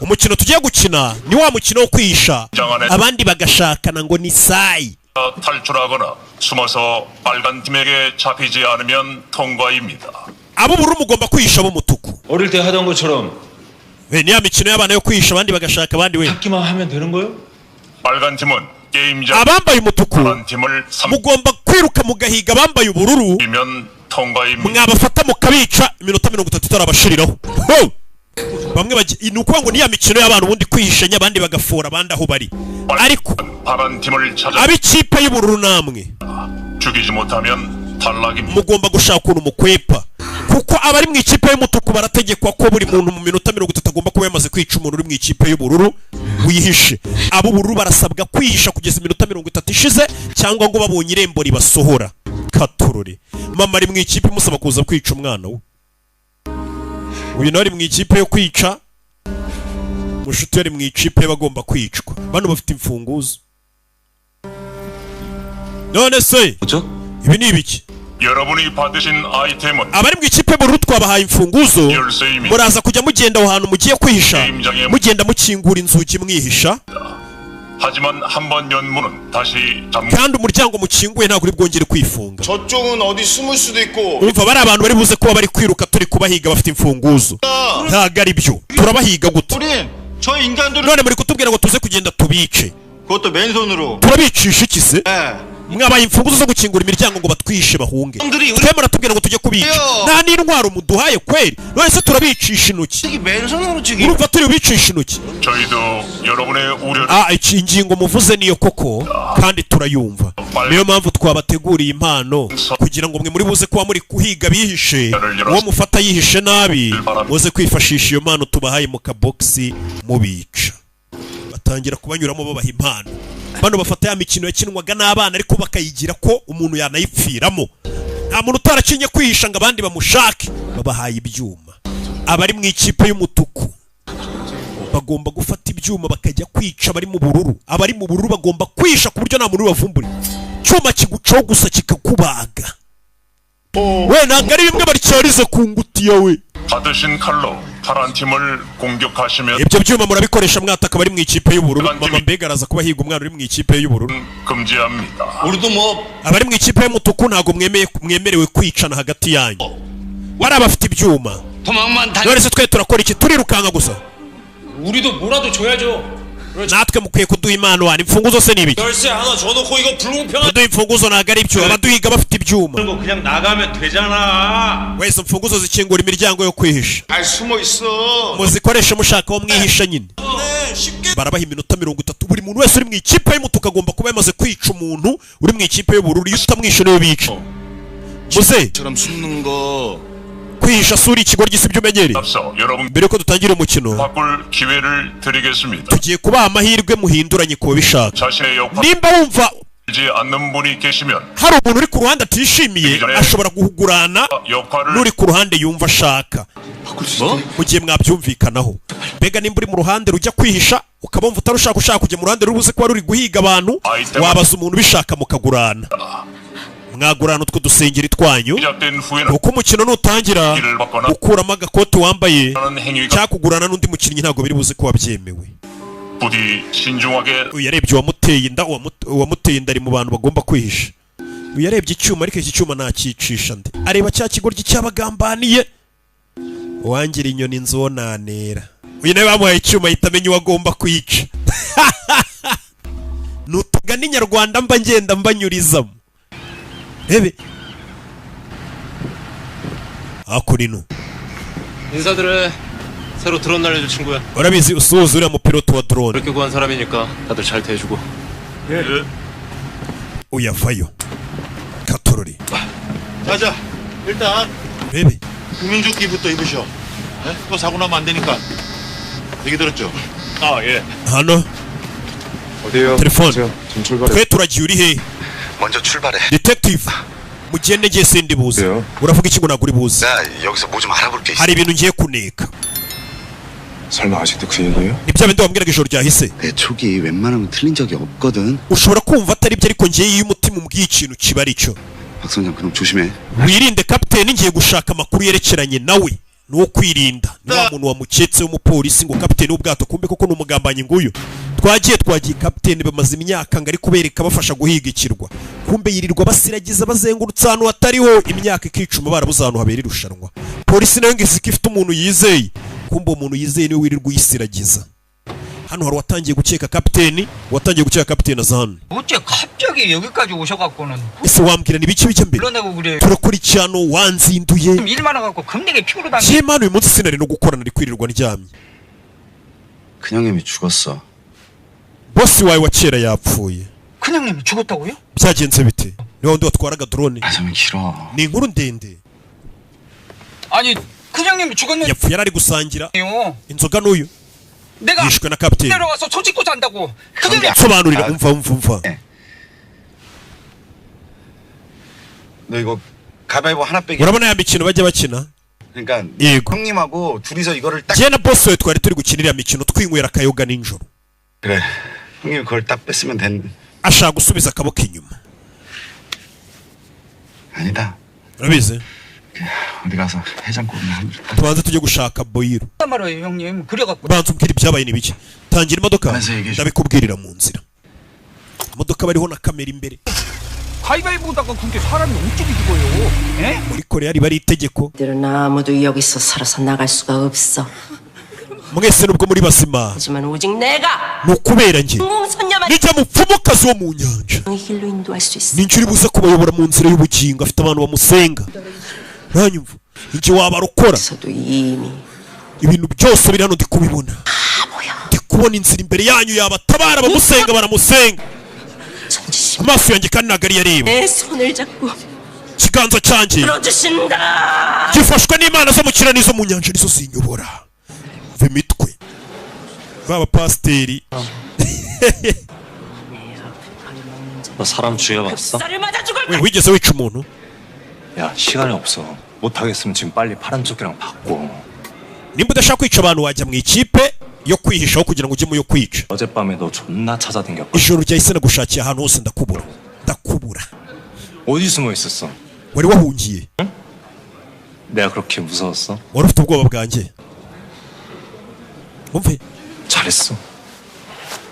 Umukino tugiye gukina ni wa mukino wo kwihisha, abandi bagashakana ngo ni sayi. 탈출하거나 숨어서 빨간 팀에게 잡히지 않으면 통과입니다. abo bururu mugomba kwihisha abo mutuku. 어릴 때 하던 것처럼. ni ya mikino y'abana yo kwihisha, abandi bagashaka abandi we. 찾기만 하면 되는 거요? 빨간 팀은 게임장. abambaye umutuku mugomba kwiruka mugahiga abambaye ubururu. mwabafata mukabica iminota 30 itarabashiriraho. bamwe ni ukuvuga ngo ni ya mikino y'abantu ubundi kwihishanya, abandi bagafora abandi aho bari. ariko ab'ikipe y'ubururu namwe mugomba gushaka ukuntu mukwepa, kuko abari mu ikipe y'umutuku barategekwa ko buri muntu mu minota 30 agomba kuba yamaze kwica umuntu uri mu ikipe y'ubururu wihishe. Ab'ubururu barasabwa kwihisha kugeza iminota 30 ishize, cyangwa ngo babonye irembo ribasohora. Katurore mama ari mu ikipe musaba kuza kwica umwana we. Uyu nawe ari mu ikipe yo kwica, mushuti yari mu ikipe bagomba kwicwa. Bano bafite imfunguzo. None se ibi ni ibiki? 여러분이 받으신 아이템은 abari mu ikipe bururu twabahaye imfunguzo, muraza kujya mugenda aho hantu mugiye kwihisha, mugenda mukingura inzugi mwihisha. 하지만 한번 연문은 다시 kandi umuryango mukinguye ntabwo uri bwongere kwifunga. 저쪽은 어디 숨을 수도 있고. umva bari abantu bari buze kuba bari kwiruka turi kubahiga bafite imfunguzo. ntabwo ari byo, turabahiga gute? 저 인간들은 none muri kutubwira ngo tuze kugenda tubice. 그것도 맨손으로. turabicisha iki se? mwabaye imfunguzo zo gukingura imiryango ngo batwishe bahunge. twe muratubwira ngo tujye kubica, nta n'intwaro muduhaye kweri. none se turabicisha intoki, urumva turi bicisha intoki. iki ingingo muvuze niyo koko kandi turayumva. niyo mpamvu twabateguriye impano kugira ngo mwe muri buze kuba muri kuhiga bihishe, uwo mufata yihishe nabi muze kwifashisha iyo mpano tubahaye mu kaboxi mubica. batangira kubanyuramo babaha impano. bano bafata ya mikino yakinwaga n'abana ariko bakayigira ko umuntu yanayipfiramo. nta muntu utarakinye kwihisha ngo abandi bamushake, babahaye ibyuma. abari mu ikipe y'umutuku bagomba gufata ibyuma bakajya kwica abari mu bururu. abari mu bururu bagomba kwihisha ku buryo nta muntu ubavumbura. cyuma kigucaho gusa kikakubaga. we ntabwo ari bimwe baryarize ku ngutiya we. 받으신 칼로 파란 팀을 공격하시면 ibyo byuma murabikoresha mwataka bari mu ikipe y'ubururu. mama mbega araza kubahiga umwana uri mu ikipe y'ubururu. 금지합니다. abari mu ikipe y'umutuku ntabwo mwemerewe kwicana hagati yanyu. wari abafite ibyuma. none se twe turakora iki? turirukanka gusa. 우리도 뭐라도 줘야죠. natwe mukwiye kuduha impano. wana imfunguzo se nibi? 열쇠 하나 줘놓고 이거 불공평한. kuduha imfunguzo ntabwo ari byo. abaduhiga bafite ibyuma. 그냥 나가면 되잖아. wese imfunguzo zikingura imiryango yo kwihisha. 숨어 있어. muzikoreshe mushaka aho mwihisha nyine. barabaha iminota 30. buri muntu wese uri mu ikipe y'umutuku agomba kuba yamaze kwica umuntu uri mu ikipe y'ubururu. iyo utamwishe niwe bica. muze 숨는 거. kwihisha suri ikigoryi si byo umenyereye. mbere yuko dutangira umukino tugiye kubaha amahirwe muhinduranye kuba bishaka. nimba wumva hari umuntu uri ku ruhande atishimiye ashobora guhugurana n'uri ku ruhande yumva ashaka. mu gihe mwabyumvikanaho. Mbega nimba uri mu ruhande rujya kwihisha ukaba wumva ushaka kujya mu ruhande rubuze ko wari uri guhiga abantu, wabaza umuntu ubishaka mukagurana. Mwagurana utwo dusengeri twanyu, kuko umukino nutangira gukuramo agakote wambaye cyangwa kugurana n'undi mukinnyi ntabwo biri buze ko wabyemewe. Yarebye uwamuteye inda ari mu bantu bagomba kwihisha. Yarebye icyuma ariko iki cyuma ntakicisha nde. Areba cya kigoryi cyabagambaniye. Wangira inyoni nzonanera. Uyu nawe bamuhaye icyuma ahita amenya uwo agomba kwica. Nutugana inyarwanda mba ngenda mbanyurizamo. Rebe. 아쿠리누. 인사드려. 새로 드론 날려줄 친구야. 어라비스 우수우수라 뭐 피로트 와 드론. 그렇게 구한 사람이니까 다들 잘 대해주고. 예. 오야 파요. 카토로리. 자자, 일단 베비. 국민조끼부터 입으셔. 네? 또 사고 나면 안 되니까. 얘기 들었죠? 아 예. 하노. 어디에요? 텔레폰. 지금 출발해. 괴토라지 우리해. 먼저 출발해. 디텍티브. 무지엔네제 샌디 보스. 우라포기 친구나 구리 보스. 나 여기서 뭐 좀 알아볼 게 있어. 하리비는 제 쿠니까. 설마 아직도 그 얘기예요? 닙자면도 엄격하게 쇼르자 했어. 내 촉이 웬만하면 틀린 적이 없거든. ushobora kumva atari byo ariko ngiye iyo umutima umbwiye ikintu kiba ari cyo. 박 선장 그럼 조심해. wirinde kapiteni ngiye gushaka amakuru yerekeranye nawe. Nuwo kwirinda. Ni wa muntu wamuketse w'umupolisi ngo kapiteni w'ubwato kumbe koko n'umugambanyi nguyu. Twagiye kapiteni bamaze imyaka ngari kubereka bafasha guhiga ikirwa. Kumbe yirirwa basiragiza bazengurutsa ahantu hatariho imyaka ikicuma barabuza ahantu habera irushanwa. Polisi nayo ngisi ifite umuntu yizeye. Kumbe umuntu yizeye niwe wirirwa uyisiragiza. Hano hari watangiye gukeka kapiteni azana. 어째 갑자기 여기까지 오셔갖고는. ese wambwira ni biki bijya mbere? 불러내고 그래. turakurikirana wanzinduye. 일 많아갖고 금되게 피부로 당겨. Jemana uyu munsi sinari no gukorana ari kwirirwa ndyamye. 큰형님이 죽었어. Bosi wawe wa kera yapfuye. 큰형님이 죽었다고요? byagenze bite? Niwe wundi watwaraga drone. 좀 길어. Ni inkuru ndende. 아니 큰형님이 죽었는데. yapfuye yarari gusangira inzoga n'uyu. 내가 yishwe na kapiteni. 내려와서 소 짓고 산다고. sobanurira umva. 너 이거 가위바위보 하나 빼기. urabona ya mikino bajya bakina? 그러니까 yego. 형님하고 둘이서 이거를 딱. Jye na boss we twari turi gukinira mikino twinywera akayoga ninjoro. 그래. 형님 그걸 딱 뺐으면 된. ashaka gusubiza akaboko inyuma. 아니다. urabizi? 어디 가서 해장국이나 한 그릇. tubanze tujye gushaka boyiro. 말아요 형님. 그래갖고. banza umbwira ibyabaye ni biki. tangira imodoka ndabikubwirira mu nzira. imodoka bariho na kamera imbere. 가위바위보다가 근데 사람이 어떻게 죽어요? 에? muri korea riba ari itegeko. 들은 아무도 여기서 살아서 나갈 수가 없어. mwese nubwo muri bazima. 하지만 오직 내가 ni ukubera njye 공선녀만 nijya mupfumukazi wo mu nyanja. 길로 인도할 수 있어. ninjye uri buze kubayobora mu nzira y'ubugingo. afite abantu bamusenga. ntanyumva njye wabarokora. ibintu byose biri hano ndi kubibona. ndi kubona inzira imbere yanyu yabatabara bamusenga baramusenga. amaso yanjye kandi ntabwo ari yareba. 내 손을 잡고 ikiganza cyanjye 풀어주신다. gifashwe n'imana zo mu kirere n'izo mu nyanja nizo zinyobora. mva imitwe baba pasiteri. 너 사람 죽여봤어? 왜 wigeze wica umuntu? 야 시간이 없어. 못하겠으면 지금 빨리 파란 조끼랑 바꿔. nimba udashaka kwica abantu wajya mu ikipe yo kwihishaho kugira ngo ujye mu yo kwica. 어젯밤에 너 존나 찾아댕겼거든. ijoro ryahise nagushakiye ahantu hose ndakubura. 어디 숨어 있었어? wari wahungiye? 내가 그렇게 무서웠어? wari ufite ubwoba bwanjye? umve. 잘했어.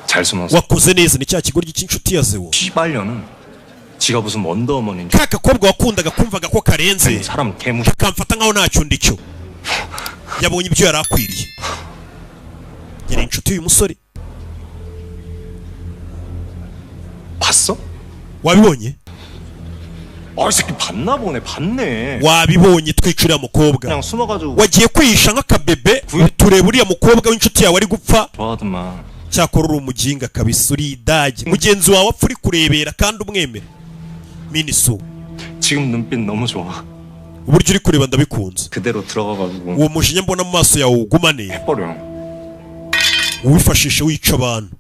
잘 숨었어. wakoze neza. ni cya kigoryi cy'inshuti ya Zewo. 시발년은 지가 무슨 원더우먼인 ka gakobwa wakundaga kumvaga ko karenze 사람 개무시 kakamfata nkaho ntacyo ndicyo. yabonye ibyo yari akwiriye. yari inshuti y'uyu musore. 봤어? wabibonye? 이 새끼 봤나 보네. 봤네. wabibonye twicuriye mukobwa. 그냥 숨어가지고 wagiye kwihisha nk'akabebe tureba uriya mukobwa w'inshuti yawe ari gupfa. 좋아하더만. cyakora uri umuginga kabisa. uri idage. mugenzi wawe apfa uri kurebera kandi umwemera. miniso 지금 눈빛 너무 좋아. uburyo uri kureba ndabikunze. 그대로 들어가가지고 uwo mujinya mbona mu maso yawe ugumane. 해버려. uwifashishe wica abantu.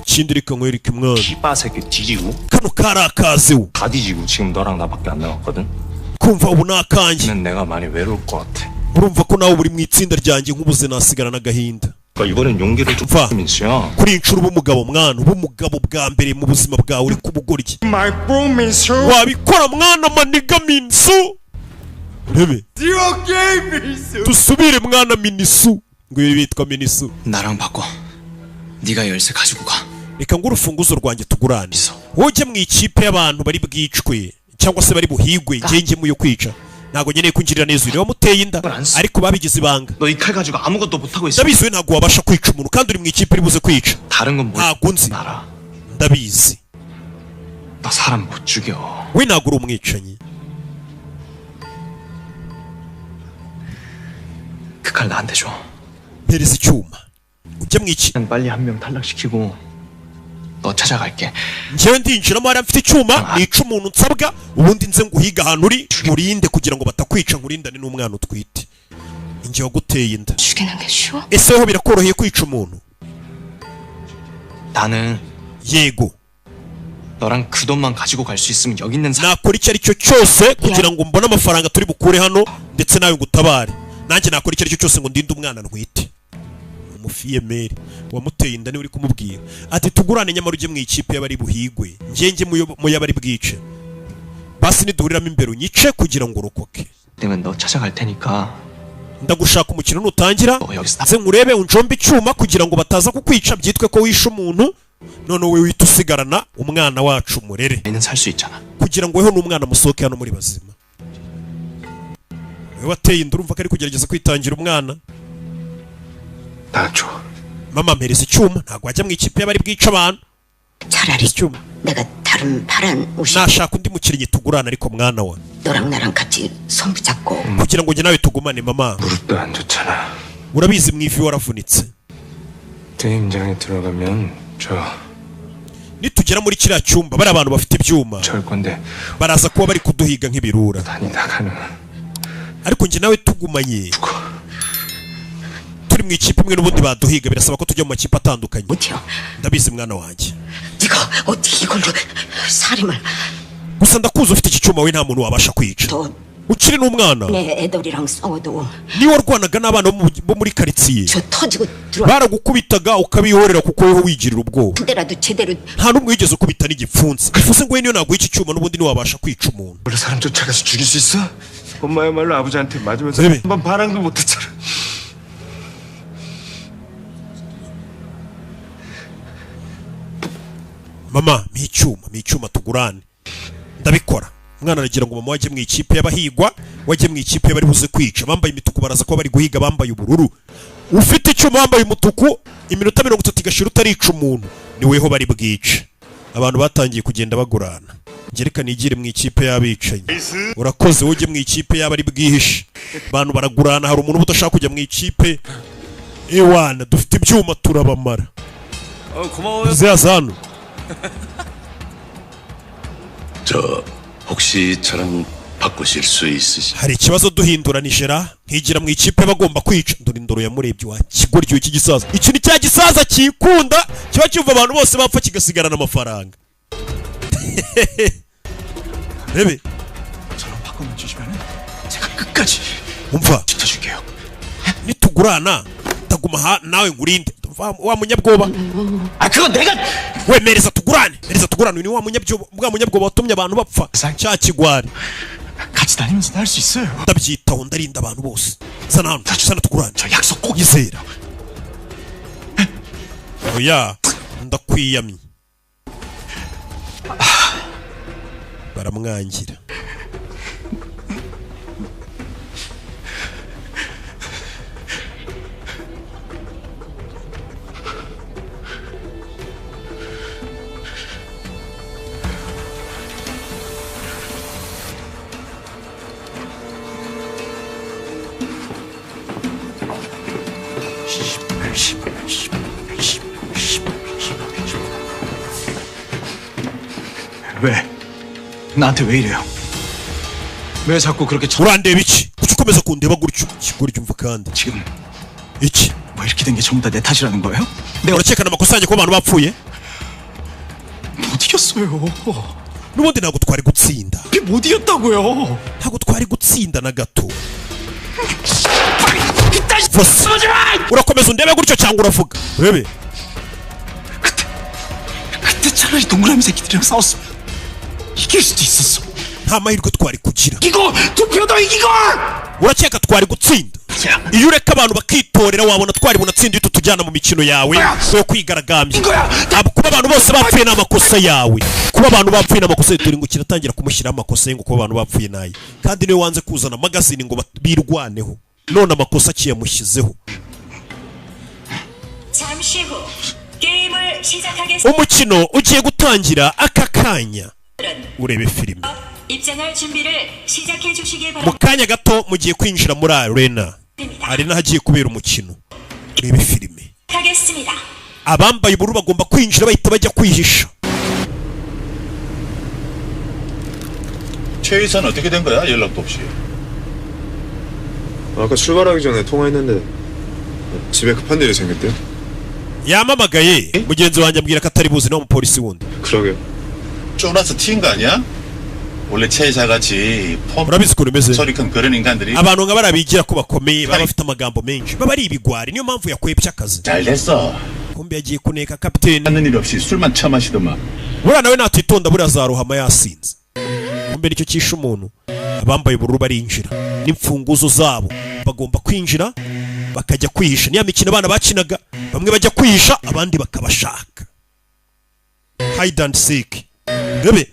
ikindi reka nkwereke mwana. 씨바새끼 뒤지고. kano kari akazewo. 다 뒤지고 지금 너랑 나밖에 안 남았거든. kumva ubu ni akanjye. 는 내가 많이 외로울 것 같아. urumva ko nawe uri mu itsinda ryanjye nk'ubuze nasigara n'agahinda. 이번엔 용기를 좀 민수야. kuri inshuro uba umugabo mwana, uba umugabo bwa mbere mu buzima bwawe uri kubugoryi. wabikora mwana maniga Minsu. Rebe dusubire mwana Minisu. ngo ibi bitwa Minisu. 나랑 바꿔. 네가 열쇠 가지고 가. reka ngo urufunguzo rwanjye tugurane. wowe ujye mu ikipe y'abantu bari bwicwe cyangwa se bari buhigwe ngenge mu yo kwica. ntago nkeneye kwinjirira neza uyu wamuteye inda ariko babigize ibanga. 너 이 칼 가지고 아무것도 못 하고 있어. ndabizi we ntago wabasha kwica umuntu kandi uri mu ikipe iri buze kwica. 다른 건 ntago nzi. ndabizi. 나 사람 못 죽여. we ntago uri umwicanyi. 그 칼 나한테 줘. mpereza icyuma ujye mu iki. 빨리 한 명 탈락시키고 너 찾아갈게. njyewe ndinjiramo hariya mfite icyuma nica umuntu nsabwa ubundi nze nguhiga ahantu uri nkurinde kugira ngo batakwica nkurindane n'umwana utwite. njye waguteye inda. ese ho birakoroheye kwica umuntu? 나는 yego 너랑 그 돈만 가지고 갈 수 있으면 여기 있는 사람. nakora icyo ari cyo cyose kugira ngo mbone amafaranga turi bukure hano ndetse nawe ngutabare. nanjye nakora icyo ari cyo cyose ngo ndinde umwana ntwite. umufiyemeri wamuteye inda niwe uri kumubwira ati tugurane nyamara ujye mu ikipe y'abari buhigwe njye mu y'abari bwice. basi niduhuriramo imbere unyice kugira ngo urokoke. 내가 너 찾아갈 테니까. ndagushaka umukino nutangira nze nkurebe unjombe icyuma kugira ngo bataza kukwica byitwe ko wishe umuntu none wowe wita usigarana umwana wacu murere kugira ngo weho n'umwana musohoke hano muri bazima. wewe wateye inda urumva ko ari kugerageza kwitangira umwana. 나줘. mama mpereza icyuma ntago wajya mu ikipe y'abari bwica abantu. 차라리 내가 다른 파란 옷이. nashaka undi mukinnyi tugurana ariko mwana wa. 너랑 나랑 같이 손 붙잡고. kugira ngo njye nawe tugumane mama. 무릎도 안 좋잖아. urabizi mu ivi waravunitse. 대임장에 들어가면 저 nitugera muri kiriya cyumba bari abantu bafite ibyuma baraza kuba bari kuduhiga nk'ibirura. ariko njye nawe tugumanye turi mu ikipe imwe n'ubundi baduhiga birasaba ko tujya mu makipe atandukanye. ndabizi mwana wanjye. 네가 어떻게 이걸로 살인을. gusa ndakuzi ufite iki cyuma we nta muntu wabasha kwica. ukiri n'umwana. 내 애들이랑 싸워도. niwe warwanaga n'abana bo muri karitsiye. 저 터지고 들어. baragukubitaga ukabihorera kuko weho wigirira ubwoba. 그때라도 제대로. nta n'umwe wigeze ukubita n'igipfunsi. bivuze ngo we niyo naguha iki cyuma n'ubundi niwe wabasha kwica umuntu. 원래 사람 쫓아가서 죽일 수 있어? 엄마야말로 아버지한테 맞으면서 한번 바람도 못 했잖아. mama micyuma tugurane. ndabikora. umwana aragira ngo mama wajye mu ikipe y'abahigwa wajye mu ikipe y'abari buze kwica. bambaye imituku baraza kuba bari guhiga bambaye ubururu. ufite icyuma wambaye umutuku iminota 30 igashira utarica umuntu ni weho bari bwice. abantu batangiye kugenda bagurana. ngereka nigire mu ikipe y'abicanyi. urakoze ujye mu ikipe y'abari bwihishe. abantu baragurana hari umuntu udashaka kujya mu ikipe. ewana dufite ibyuma turabamara. 고마워요. zazano. 저 혹시 저랑 바꾸실 수 있으시? hari ikibazo duhinduranijera nkigira mu ikipe bagomba kwica. ndoro yamurebye wa kigoryo iki gisaza. iki ni cya gisaza kikunda kiba cyumva abantu bose bapfa kigasigarana amafaranga. rebe 저랑 바꿔만 주시면은 제가 끝까지 umva 지켜줄게요. nitugurana ndaguma nawe ngurinde. wa munyabwoba. 그건 내가 we mereza tugurane ni wa munyabwoba watumye abantu bapfa cya kigwari. 같이 다니면서 할 수 있어요. ndabyitaho ndarinda abantu bose. sana tugurane. 저 약속 꼭 yizera. oya ndakwiyamye. baramwangira. 왜? 나한테 왜 이래요? 왜 자꾸 그렇게 urandeba iki? kuki ukomeza kundeba gutyo? kigori cyumva kandi. 지금 iki? 뭐 이렇게 된 게 전부 다 내 탓이라는 거예요? urakekana amakosa yanjye ko abantu bapfuye? 못 이겼어요. n'ubundi ntabwo twari gutsinda. 못 이겼다고요. ntabwo twari gutsinda na gato. urakomeza undebe gutyo cyangwa uravuga urebe 그때 차라리 동그라미 새끼들이랑 싸웠으면 이길 수도 있었어. nta mahirwe twari kugira 이거 투표도 이기고 urakeka twari gutsinda iyo ureka abantu bakitorera wabona twari bunatsinda iyo tutujyana mu mikino yawe yo kwigaragambya kuba abantu bose bapfuye n'amakosa yawe kuba abantu bapfuye n'amakosa turi ngo kiratangira kumushyiraho amakosa ye ngo kuba abantu bapfuye naye kandi niwe wanze kuzana magazine ngo birwaneho none amakosa akiyamushyizeho umukino ugiye gutangira aka kanya urebe filime mu kanya gato mugiye kwinjira muri arena hagiye kubera umukino urebe filime abambaye ubururu bagomba kwinjira bahita bajya kwihisha 최 이사는 어떻게 된 거야? 연락도 없이. 아까 출발하기 전에 통화했는데 집에 급한 일이 생겼대요. yamamagaye mugenzi wanjye ambwira ko atari buzi no mu polisi wundi 그러게요. 쫄아서 튄 거 아니야? 원래 최 이사같이 urabizi ukuntu umeze 소리 큰 그런 인간들이 abantu nka barabigira ko bakomeye baba bafite amagambo menshi baba ari ibigwari niyo mpamvu yakwebye akazi 잘 됐어. kumbe yagiye kuneka kapiteni 하는 일 없이 술만 처마시더만. buriya nawe natitonda buriya azarohama yasinze kumbe nicyo cyishe umuntu abambaye ubururu barinjira n'imfunguzo zabo bagomba kwinjira bakajya kwihisha niya mikino abana bakinaga bamwe bajya kwihisha abandi bakabashaka hide and seek rebe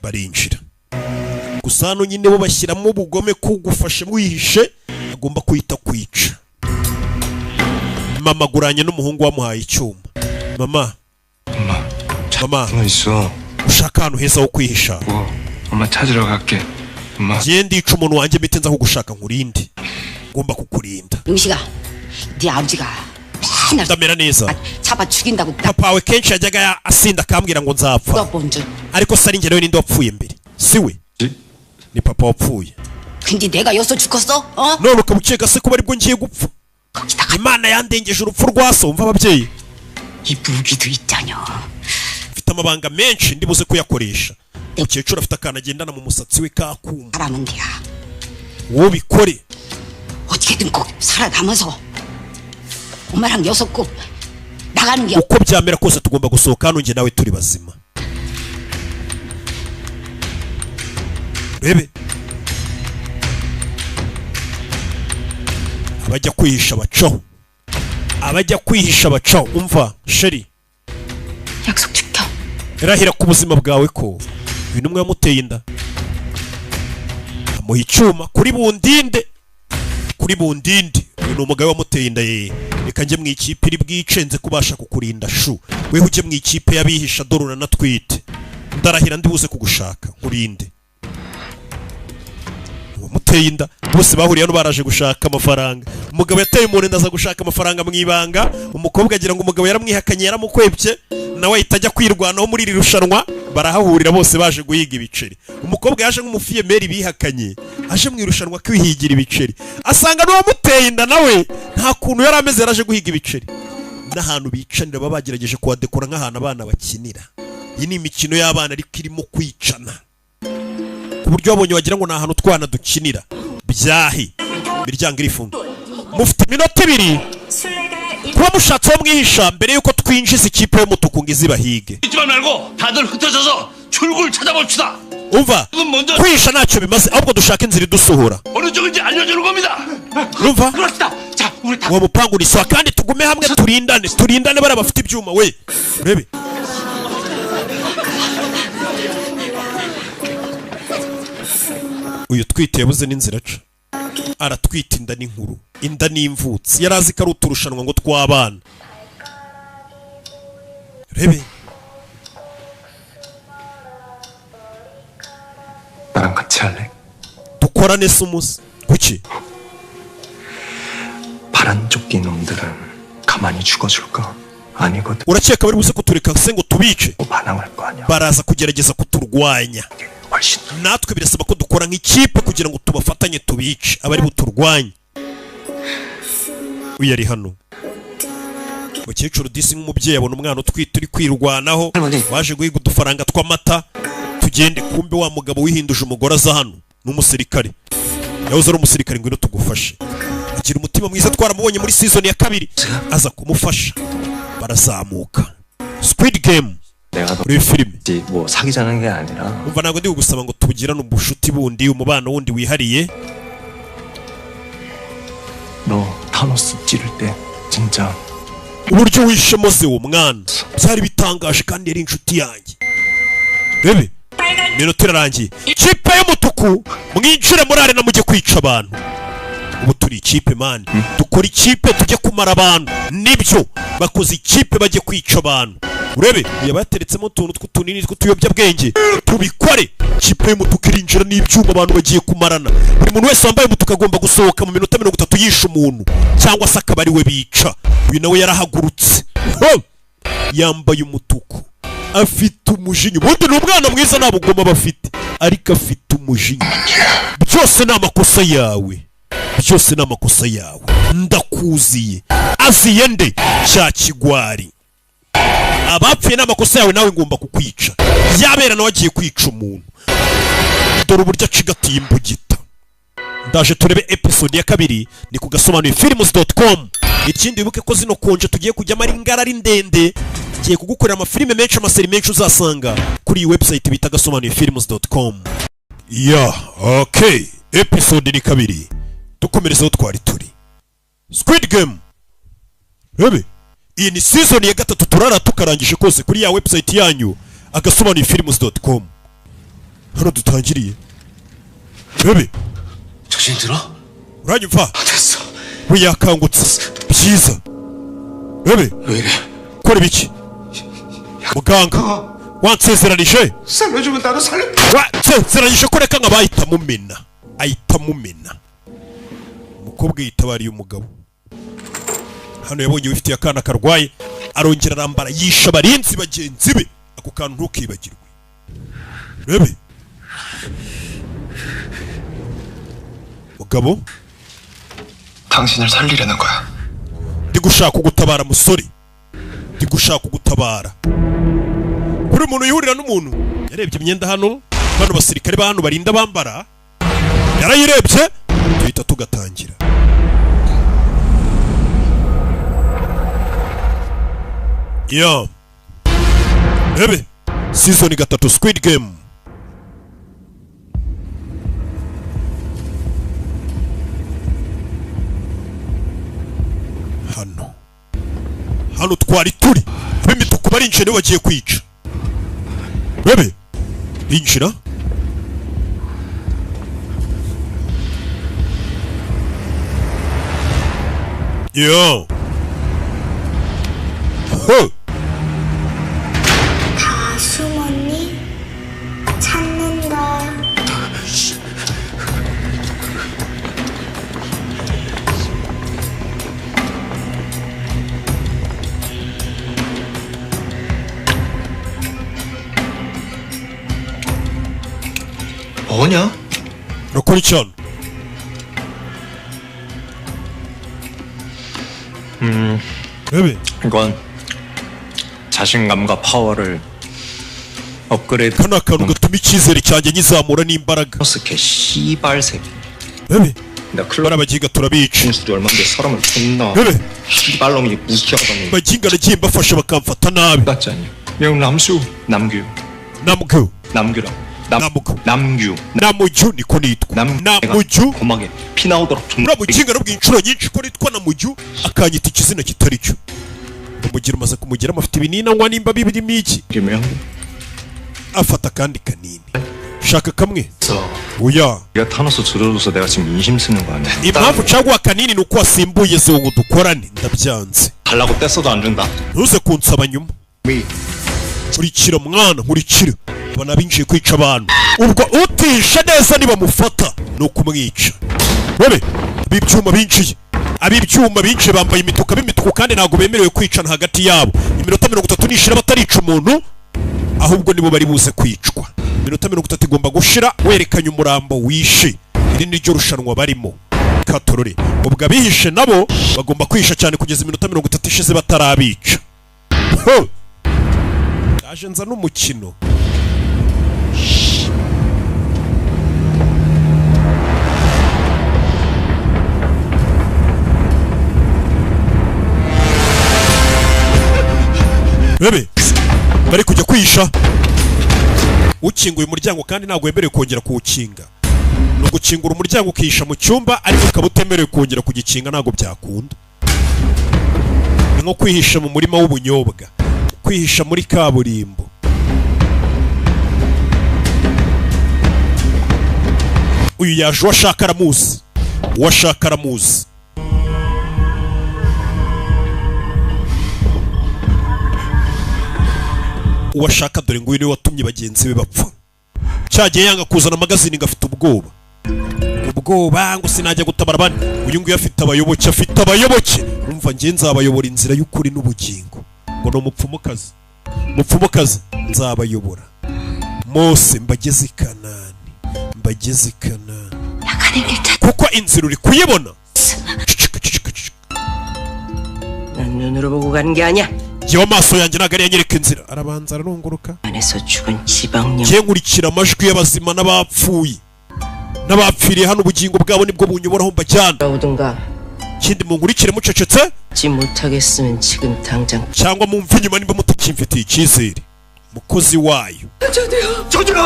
barinjira gusa hano nyine bo bashyiramo ubugome kugufasha mwihishe agomba kwita kwica mama guranye n'umuhungu wamuhaye icyuma mama 있어. ushaka ahantu heza ho kwihisha 엄마 찾으러 갈게. 엄마. ngiye ndica umuntu wanjye mpite nza kugushaka nkurinde ngomba kukurinda 용식아 네 아버지가 맨날 ndamera neza 잡아 죽인다고 papa wawe kenshi yajyaga asinda akambwira ngo nzapfa ariko se ari njye nawe ninde wapfuye mbere si we ni papa wapfuye 근데 내가 여기서 죽었어? 어? none ukaba ukeka se kuba aribwo ngiye gupfa imana yandengeje urupfu rwa so umva ababyeyi 이 무기도 있잖여 mfite amabanga menshi ndibuze kuyakoresha umukecuru afite akantu agendana mu musatsi we kakuma 잘하면 돼야 wowe bikore 어떻게든 꼭 살아남아서 엄마랑 여섯 꼭 나가는 게 uko byamera kose tugomba gusohoka hano njye nawe turi bazima rebe abajya kwihisha bacaho abajya kwihisha bacaho umva sheri 약속 지켜 irahira ku buzima bwawe ko uyu numwe yamuteye inda amuha icyuma kuri bundinde uyu ni umugabo wamuteye inda ye reka njye mu ikipe iri bwicenze kubasha kukurinda shu weho ujye mu ikipe y'abihisha dore uranatwite ndarahira ndibuze kugushaka nkurinde wamuteye inda bose bahuriye hano baraje gushaka amafaranga umugabo yateye umuntu inda aza gushaka amafaranga mu ibanga umukobwa agira ngo umugabo yaramwihakanye yaramukwebye nawe ahita ajya kwirwanaho muri iri rushanwa barahahurira bose baje guhiga ibiceri umukobwa yaje nk'umufiyemeri bihakanye aje mu irushanwa kwihigira ibiceri asanga n'uwamuteye inda nawe nta kuntu yari ameze yaraje guhiga ibiceri n'ahantu bicanira baba bagerageje kuhadekora nk'ahantu abana bakinira iyi ni imikino y'abana ariko irimo kwicana ku buryo wabonye wagira ngo ni ahantu twana dukinira byahi imiryango irifunga mufite iminota ibiri kuba mushatse wo mwihisha mbere yuko twinjiza ikipe y'umutuku ngo izibahige 잊지만 말고 다들 흩어져서 출구를 찾아봅시다. umva kwihisha ntacyo bimaze ahubwo dushaka inzira idusohora 어느 쪽인지 알려주는 겁니다. urumva 자, 우리 다 uwo mupangu ni sawa kandi tugume hamwe turindane bari bafite ibyuma we urebe uyu twite yabuze n'inzira aca aratwita inda n'inkuru inda n'imvutsi yari azi ko ari uturushanwa ngo tw'abana rebe 나랑 같이 할래? dukorane se umuze kuki 파란 조끼 놈들은 가만히 죽어줄까? 아니거든. urakeka bari buze kutureka se ngo tubice 반항할 거 아니야. baraza kugerageza kuturwanya natwe birasaba ko dukora nk'ikipe kugira ngo tubafatanye tubice abari buturwanye uyu ari hano mukecuru disi nk'umubyeyi abona umwana utwite uri kwirwanaho waje guhiga udufaranga tw'amata tugende kumbe wa mugabo wihinduje umugore aza hano n'umusirikare yahoze ari umusirikare ngwino tugufashe agira umutima mwiza twaramubonye muri season ya 2 aza kumufasha barazamuka Squid Game muri filime 뭐 사귀자는 게 아니라 umva ntabwo ndi gusaba ngo tugirane ubushuti bundi umubano wundi wihariye 너 타노스 찌를 때 진짜 uburyo wishe Mose uwo mwana byari bitangaje kandi yari inshuti yanjye bebe minota irarangiye ikipe y'umutuku mwinjire muri arena mujye kwica abantu ubu turi ikipe mani dukora ikipe tujye kumara abantu nibyo bakoze ikipe bajye kwica abantu urebe yabateretsemo utuntu tw'utunini tw'utuyobyabwenge tubikore ikipe y'umutuku irinjira n'ibyuma abantu bagiye kumarana buri muntu wese wambaye umutuku agomba gusohoka mu minota 30 yisha umuntu cyangwa se akaba ari we bica uyu nawe yarahagurutse yambaye umutuku afite umujinya ubundi ni umwana mwiza nta bugoma bafite ariko afite umujinya byose ni amakosa yawe byose ni amakosa yawe ndakuziye aziye nde cya kigwari abapfuye n'amakosa yawe nawe ngomba kukwica yabera nawe agiye kwica umuntu dore uburyo acigatiye imbugita ndaje turebe episode ya 2 ni ku gasobanuye films.com ikindi wibuke ko zino konje tugiye kujyamo ari ngara ari ndende ngiye kugukorera amafilime menshi amaseri menshi uzasanga kuri iyi website bita gasobanuye films.com okay episode ni 2 dukomerezaho twari turi Squid Game rebe iyi ni season ya 3 turara tukarangije kose kuri ya website yanyu agasobanuye films.com hano dutangiriye rebe 정신 들어? uranyumva 됐어 we yakangutse byiza rebe 왜 이래 kora ibiki muganga wansezeranije 살려주면 나도 살려 wansezeranije ko reka nk'abahita mumena ahita mumena umukobwa yitabariye umugabo hano yabonye wifitiye akana karwaye arongera arambara yisha abarinzi bagenzi be ako kantu ntukibagirwe rebe mugabo 당신을 살리려는 거야. ndi gushaka kugutabara musore ndi gushaka kugutabara buri muntu yihurira n'umuntu yarebye imyenda hano bano basirikare ba hano barinda bambara yarayirebye tuhita tugatangira rebe season 3 Squid Game hano twari turi ab'imituku barinjira nibo bagiye kwica rebe binjira 다 숨었니? 찾는다. 뭐냐? 로코리천 이건 자신감과 파워를 업그레이드 카나카누가 투미치세리 cyanjye nyizamura n'imbaraga 개 씨발 새끼 나 barabagiga turabica 수리 얼마인데 사람을 존나 씨발놈이 무시하다니 baginga nagiye mbafasha bakamfata nabi 맞지 않냐 명 남수 남규 남규라 나무주 niko nitwa namuju 고막에 피 나오도록 uramuginga nabwiye inshuro nyinshi ko nitwa namuju akanyita ikizina kitari cyo umugira maze kumugira amafite ibinini anywa nimba bibirimo iki afata kandi kanini shaka kamwe oya 내가 타노스 들어줘서 내가 지금 인심 쓰는 거 아니야 impamvu caguha kanini ni uko wasimbuye ze ngo dukorane ndabyanze 달라고 뗐어도 안 준다 ntuze kunsaba nyuma nkurikira mwana nkurikira abana binjiye kwica abantu ubwo utisha neza nibamufata ni ukumwica rebe ab'ibyuma binjiye bambaye imituku kandi ntabwo bemerewe kwicana hagati yabo iminota 30 nishira batarica umuntu ahubwo nibo bari buze kwicwa iminota 30 igomba gushira werekanye umurambo wishe iri ni ryo rushanwa barimo katorore ubwo abihishe nabo bagomba kwisha cyane kugeza iminota 30 ishize batarabica aje nza n'umukino Rebe bari kujya kwihisha. Ukinguye umuryango kandi ntabwo wemerewe kongera kuwukinga. No gukingura umuryango ukihisha mu cyumba ariko ukaba utemerewe kongera kugikinga ntabwo byakunda. Ni nko kwihisha mu murima w'ubunyobwa, kwihisha muri kaburimbo. Uyu yaje uwashaka aramuzi, uwashaka aramuzi. Uwashaka dore ngo uyu niwe watumye bagenzi be bapfa. Cyagiye yanga kuzana magazine ngafite ubwoba. Ubwoba ngo sinajya gutabara abandi. Uyu nguyu afite abayoboke, afite abayoboke. Urumva ngiye nzabayobora inzira y'ukuri n'ubugingo. Ngo no mupfumukazi. Mupfumukazi nzabayobora. Mose mbageze i Kanani. Mbageze i Kanani. Kuko inzira uri kuyibona. 난 눈으로 보고 가는 게 아니야. Jewe amaso yanjye ntabwo ari yanyereka inzira. Arabanza aranunguruka. 안에서 죽은 지방령. Ngiye nkurikira amajwi y'abazima n'abapfuye. N'abapfiriye hano ubugingo bwabo nibwo bunyoboraho mbajyana. Kindi munkurikire mucecetse. 지 못하겠으면 지금 당장. Cyangwa mumve inyuma nimba mutakimfitiye icyizere. Mukozi wayo.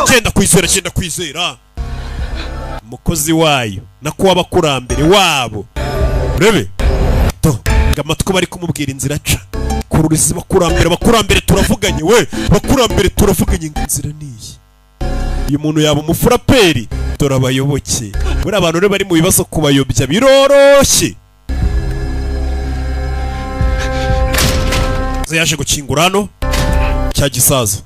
Genda kwizera, genda kwizera. Mukozi wayo. Nakuwa abakurambere wabo. Urebe. To, ngamatko bari kumubwira inzira aca. Kururiza bakurambere turavuganye we. Bakurambere turavuganye inzira niyi. Uyu muntu yaba umufuraperi. Dore abayoboke. Buri abantu rero bari mu bibazo kubayobya biroroshye. Yaje gukingura hano cya gisaza.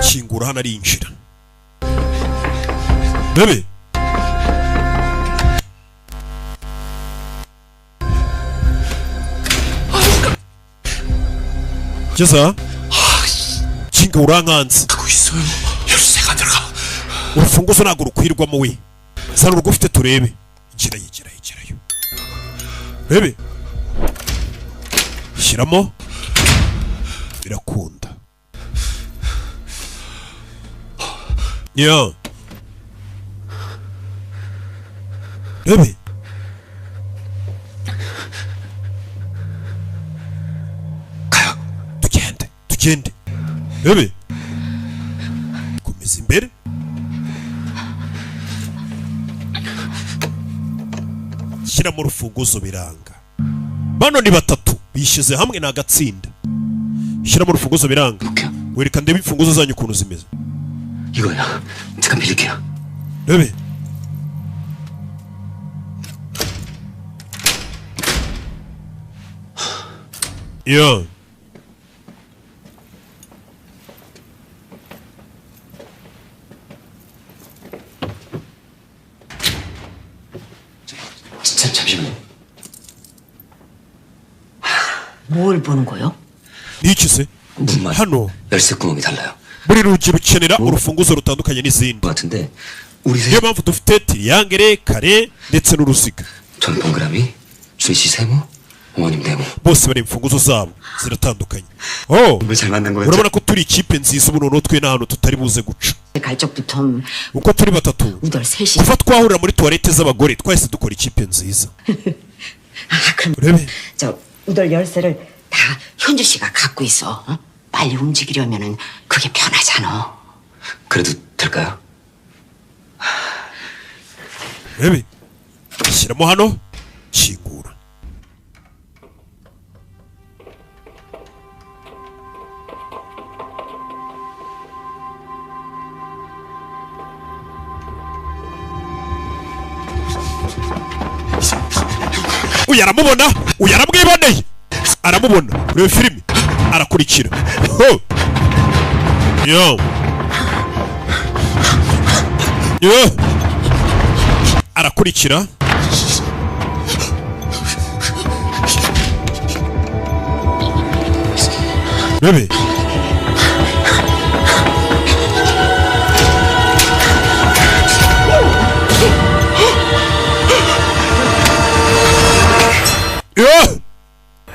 Kingura hano arinjira. Bebe Jeza kinga urankanze. 열쇠가 들어가. Urufunguzo ntabwo rukwirwamo we. Zana urugo ufite turebe. Igirayo. Bebe shyiramo birakunda. Bebe tugende. Bebe komeza imbere. Shyiramo urufunguzo biranga. Bano ni batatu bishize hamwe na gatsinda. Shyiramo urufunguzo biranga. Wereka ndebe imfunguzo zanyu ukuntu zimeze. 이거야. 잠깐 빌릴게요. Bebe 잠시만요. 뭘 보는 거요? 니치세? 문만 hano 열쇠 구멍이 달라요. buri rugi rukenera urufunguzo rutandukanye n'izindi. 같은데 우리 세 niyo mpamvu dufite tiriyangere, kare ndetse n'uruziga. 전 동그라미, 주희 씨 세모, 어머님 네모. bose bari imfunguzo zabo ziratandukanye. Oh, 잘 만난 거예요. urabona ko turi ikipe nziza ubu noneho twe n'ahantu tutari buze guca. 갈 적부터 uko turi batatu 우덜 셋이. kuva twahurira muri toilette z'abagore twahise dukora ikipe nziza. 그럼 urebe 저 우덜 열쇠를 다 현주 씨가 갖고 있어. 어? 빨리 움직이려면은 그게 편하잖아. 그래도 될까요? urebe shyiramo hano kingura. uyu aramubona, uyu aramwiboneye, aramubona. urebe filime arakurikira. arakurikira. Bebe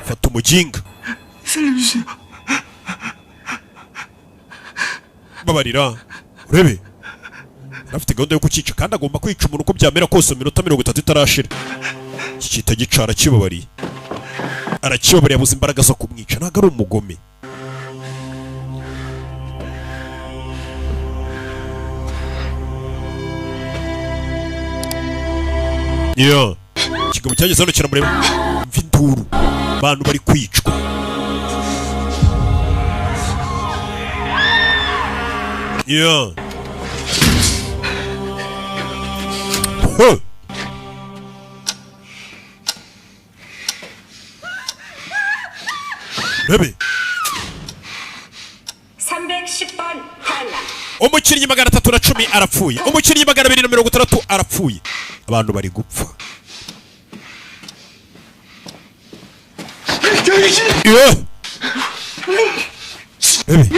fata umuginga. 살려주세요. babarira. urebe afite gahunda yo kukica kandi agomba kwica umuntu uko byamera kose mu minota 30 itarashira. Kikita gicara kibabariye. Arakiyobora yabuze imbaraga zo kumwica, ntabwo ari umugome. Yo, ikigabo cyageze hano kiramureba. Mvinduru. Abantu bari kwicwa. Yo. Bebe. 310번 탈락. Umukinnyi 310 arapfuye. Umukinnyi 260 arapfuye. Abantu bari gupfa. Yeah. Bebe.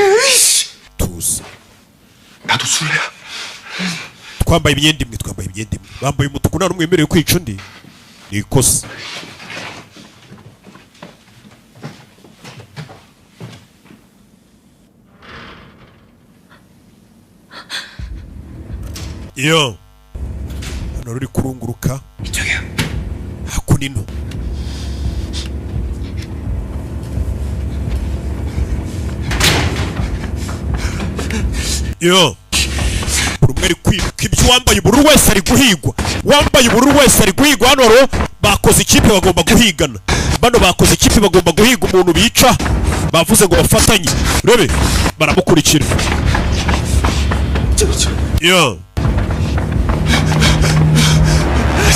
Tuza. 나도 술래야. twambaye imyenda imwe, bambaye umutuku nta n'umwe wemerewe kwica undi. Ni ikosa. Yo, hano ruri kurunguruka. 이쪽이야. hakunino. Yo, urumwe ari kwiruka, ibyo wambaye ubururu wese ari guhigwa. Wambaye ubururu wese ari guhigwa. Hano rero bakoze ikipe bagomba guhigana. Bano bakoze ikipe bagomba guhiga umuntu bica. Bavuze ngo bafatanye. Rebe, baramukurikira. Yo.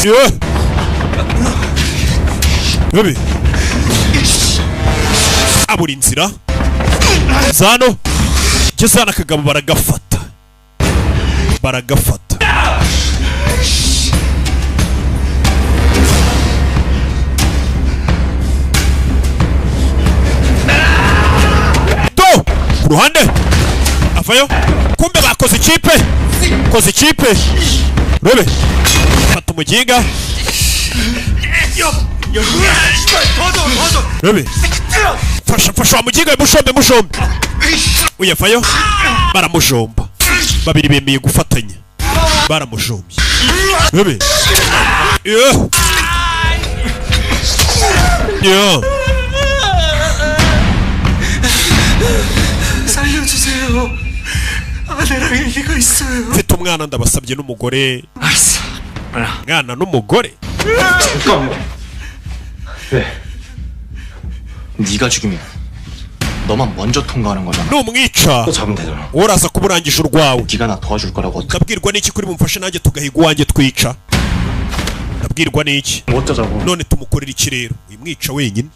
Yo. Rebe. Abura inzira. Zano. Gezana akagabo baragafata. Do! Ku ruhande. Avayo. Kumbe bakoze ikipe. Rebe. Fata umuginga. Rebe. Fasha umuginga mushombe. Uyavayo. Baramujomba. Babiri bemeye gufatanya. Baramujombye. Rebe. Yo. 살려주세요. 아내랑 일리가 있어요. mfite umwana ndabasabye n'umugore. Mwana n'umugore. 잠깐만. 왜? 네가 죽이면 너만 먼저 통과하는 거잖아. numwica 또 잡으면 되잖아. uraza kuburangisha urwawe. 네가 나 도와줄 거라고. ndabwirwa n'iki kuri bumfashe nanjye tugahiga uwanjye twica? ndabwirwa n'iki? 어쩌자고. none tumukorera iki rero? uyimwica wenyine.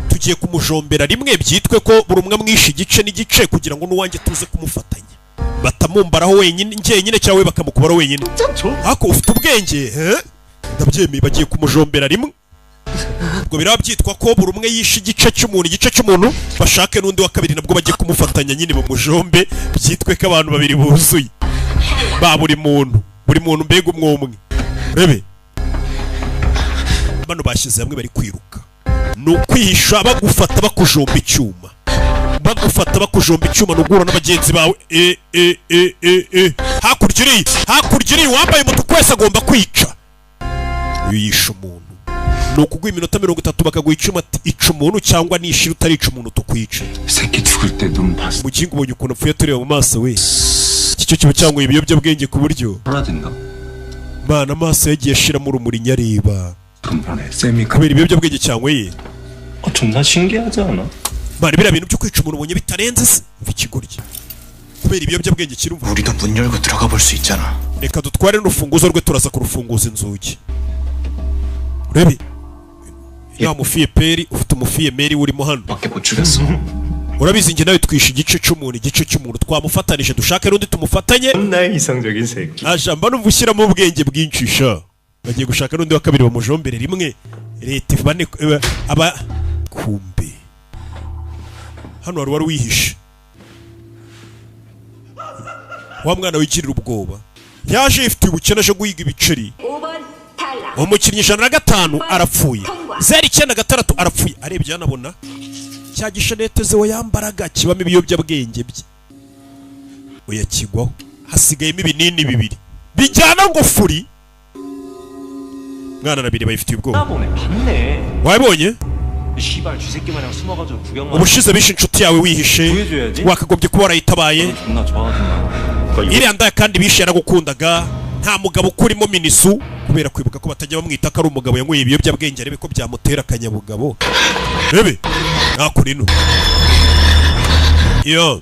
tugiye kumujombera rimwe byitwe ko buri umwe amwishe igice n'igice kugira ngo n'uwanjye tuze kumufatanya. Batamumbaraho wenyine njyenyine cyangwa bakamukubaraho wenyine. Ako ufite ubwenge, ndabyemeye bagiye kumujombera rimwe. Ubwo biraba byitwa ko buri umwe yishe igice cy'umuntu bashake n'undi wa kabiri nabwo bagiye kumufatanya nyine bamujombe byitwe ko abantu babiri buzuye. Ba buri muntu mbega umwe. Rebe. Bano bashyize hamwe bari kwiruka. Nukwihisha bagufata bakujomba icyuma. Nugura n'abagenzi bawe. Hakurya iri wambaye umutuku wese agomba kwica. Yisha umuntu. Nukugwa iminota 30 bakaguha icyuma ica umuntu cyangwa nishira utarica umuntu tukwica. 새끼 죽을 때 눈 봤어. Mukingo ubonye ukuntu apfuye tureba mu maso we. Icyo kiba cyangwa ibiyobyabwenge ku buryo. Mana amaso yagiye ashiramo urumuri nyareba. kubera ibiyobyabwenge cyangwa ye. 존나 신기하지 않아? Bari bira bintu byo kwica umuntu ubonye bitarenze se umva ikigoryi. Kubera ibiyobyabwenge kirumva. 우리도 문 열고 들어가 볼 수 있잖아. Reka dutware n'urufunguzo rwe turaza kurufunguza inzugi. Urebe. Ya mufiye peri ufite umufiye meri urimo hano. 밖에 못 죽였어. Urabizi nge nawe twishe igice cy'umuntu twamufatanije dushake n'undi tumufatanye. 나의 이상적인 새끼. Ajamba numva ushyiramo ubwenge bwinshi sha. Bagiye gushaka n'undi wa kabiri bamujombere rimwe. Leta bane aba kumbe. Hano wari wihishe. Wa mwana wigirira ubwoba. Yaje ifite ubukene aje guhiga ibiceri. Umukinnyi 105 arapfuye. 096 arapfuye. Arebye yanabona. Cya gishanete ze yambaraga kibamo ibiyobyabwenge bye. Oya kigwaho. Hasigayemo ibinini bibiri. Bijyana ngo furi. mwana na biri bayifitiye ubwoba. 보네 봤네. wabonye 시발 쥐새끼 마냥 숨어가지고 구경만. ubushize bishe inshuti yawe wihishe wakagombye kuba warayitabaye. 존나 좋아하던가. iriya ndaya kandi bishe yaragukundaga nta mugabo ukurimo minisu kubera kwibuka ko batajya bamwita ko ari umugabo yanyweye ibiyobyabwenge arebe ko byamutera akanyabugabo. rebe nakuri no yo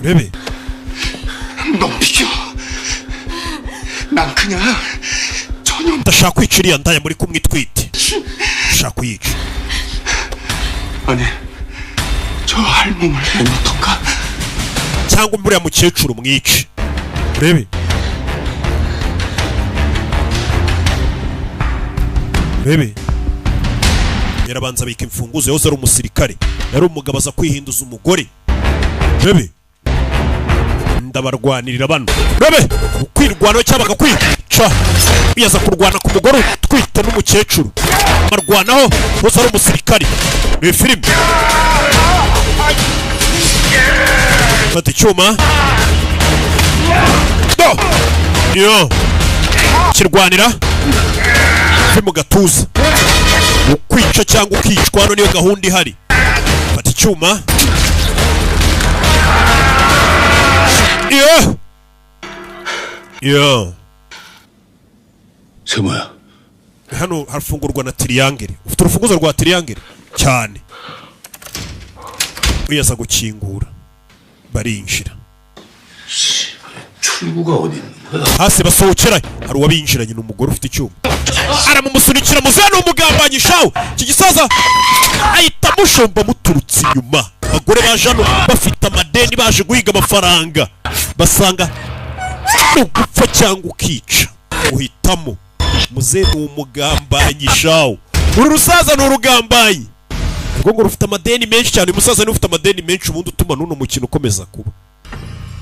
rebe 넌 비켜. 난 그냥 전혀 ndashaka kwica iriya ndaya muri kumwe itwite. ndashaka kuyica. 아니 저 할멈을 내놓던가. cyangwa muri uriya mukecuru mwice. rebe rebe yarabanza abika imfunguzo yose ari umusirikare yari umugabo aza kwihinduza umugore. rebe ndabarwanirira bano. rebe ukwirwanaho cyangwa bakakwica biyaza kurwana ku mugore utwite n'umukecuru marwanaho bose ari umusirikare. ni filime. fata icyuma yo kirwanira vi mu gatuza ukwica cyangwa ukicwa. hano niyo gahunda ihari. fata icyuma yo 세모야. hano harafungurwa na triangle. ufite urufunguzo rwa triangle cyane. wiyaza gukingura barinjira. 출구가 어디 있는 거야? hasi basohokera hari uwabinjiranye n'umugore ufite icyuma aramumusunikira muzehe n'umugambanyi shawo. iki gisaza ahita amushomba muturutse inyuma. abagore baje hano bafite amadeni baje guhiga amafaranga basanga ugupfa cyangwa ukica uhitamo. muzehe ni umugambanyi shawo. uru rusaza ni urugambanyi ubwo ngo rufite amadeni menshi cyane. uyu musaza niwe ufite amadeni menshi ubundi utuma n'uno mukino ukomeza kuba.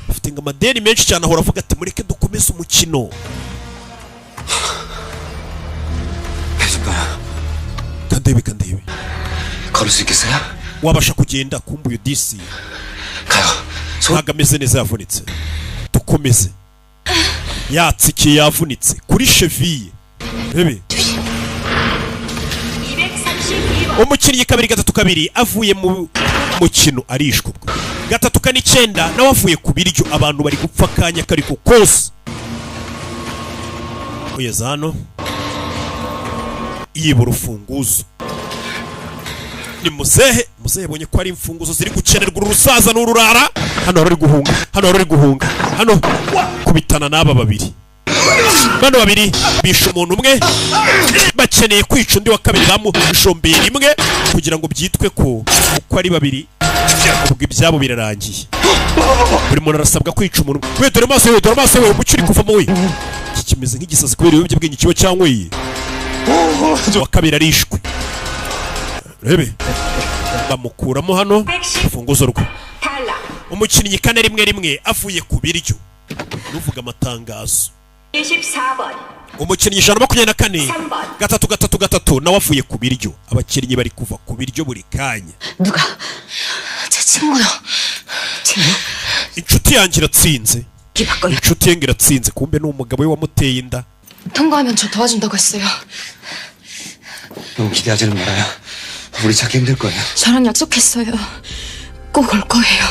ufite amadeni menshi cyane ahora avuga ati mureke dukomeze umukino. kandebe kandebe 걸을 수 있겠어요? wabasha kugenda kumbuye disi ntabwo ameze neza yavunitse. dukomeze yatsikiye yavunitse kuri cheville. rebe umukinnyi 2-2 avuye mu mukino arishwe. ubwo 3-9 nawe avuye ku biryo. abantu bari gupfa akanya kariko kose. uyeza hano yiba urufunguzo. ni muzehe yabonye ko ari imfunguzo ziri gukenerwa. uru rusaza n'ururara hano ruri guhunga. hano ruri guhunga. hano kubitana n'aba babiri. bano babiri bishe umuntu umwe bakeneye kwica undi wa kabiri bamushombeye rimwe kugira ngo byitwe ko uko ari babiri ubwo ibyabo birarangiye. buri muntu arasabwa kwica umuntu. we dore amaso we dore amaso we umucyo uri kuvamo we. iki kimeze nk'igisazi kubera ibiyobyabwenge kiba cyanyweye. wa kabiri arishwe. rebe bamukuramo hano urufunguzo rwe. umukinnyi 4-1 avuye ku biryo. nuvuga amatangazo. 24번 umukinnyi 124 3-3 nawe avuye ku biryo. abakinnyi bari kuva ku biryo buri kanya. 누가 제 친구요. 친구? inshuti yanjye iratsinze. inshuti ye iratsinze kumbe ni umugabo we wamuteye inda. 통과하면 저 도와준다고 했어요. 너무 기대하지는 말아요. 우리 찾기 힘들 거예요. 저랑 약속했어요. 꼭 올 거예요.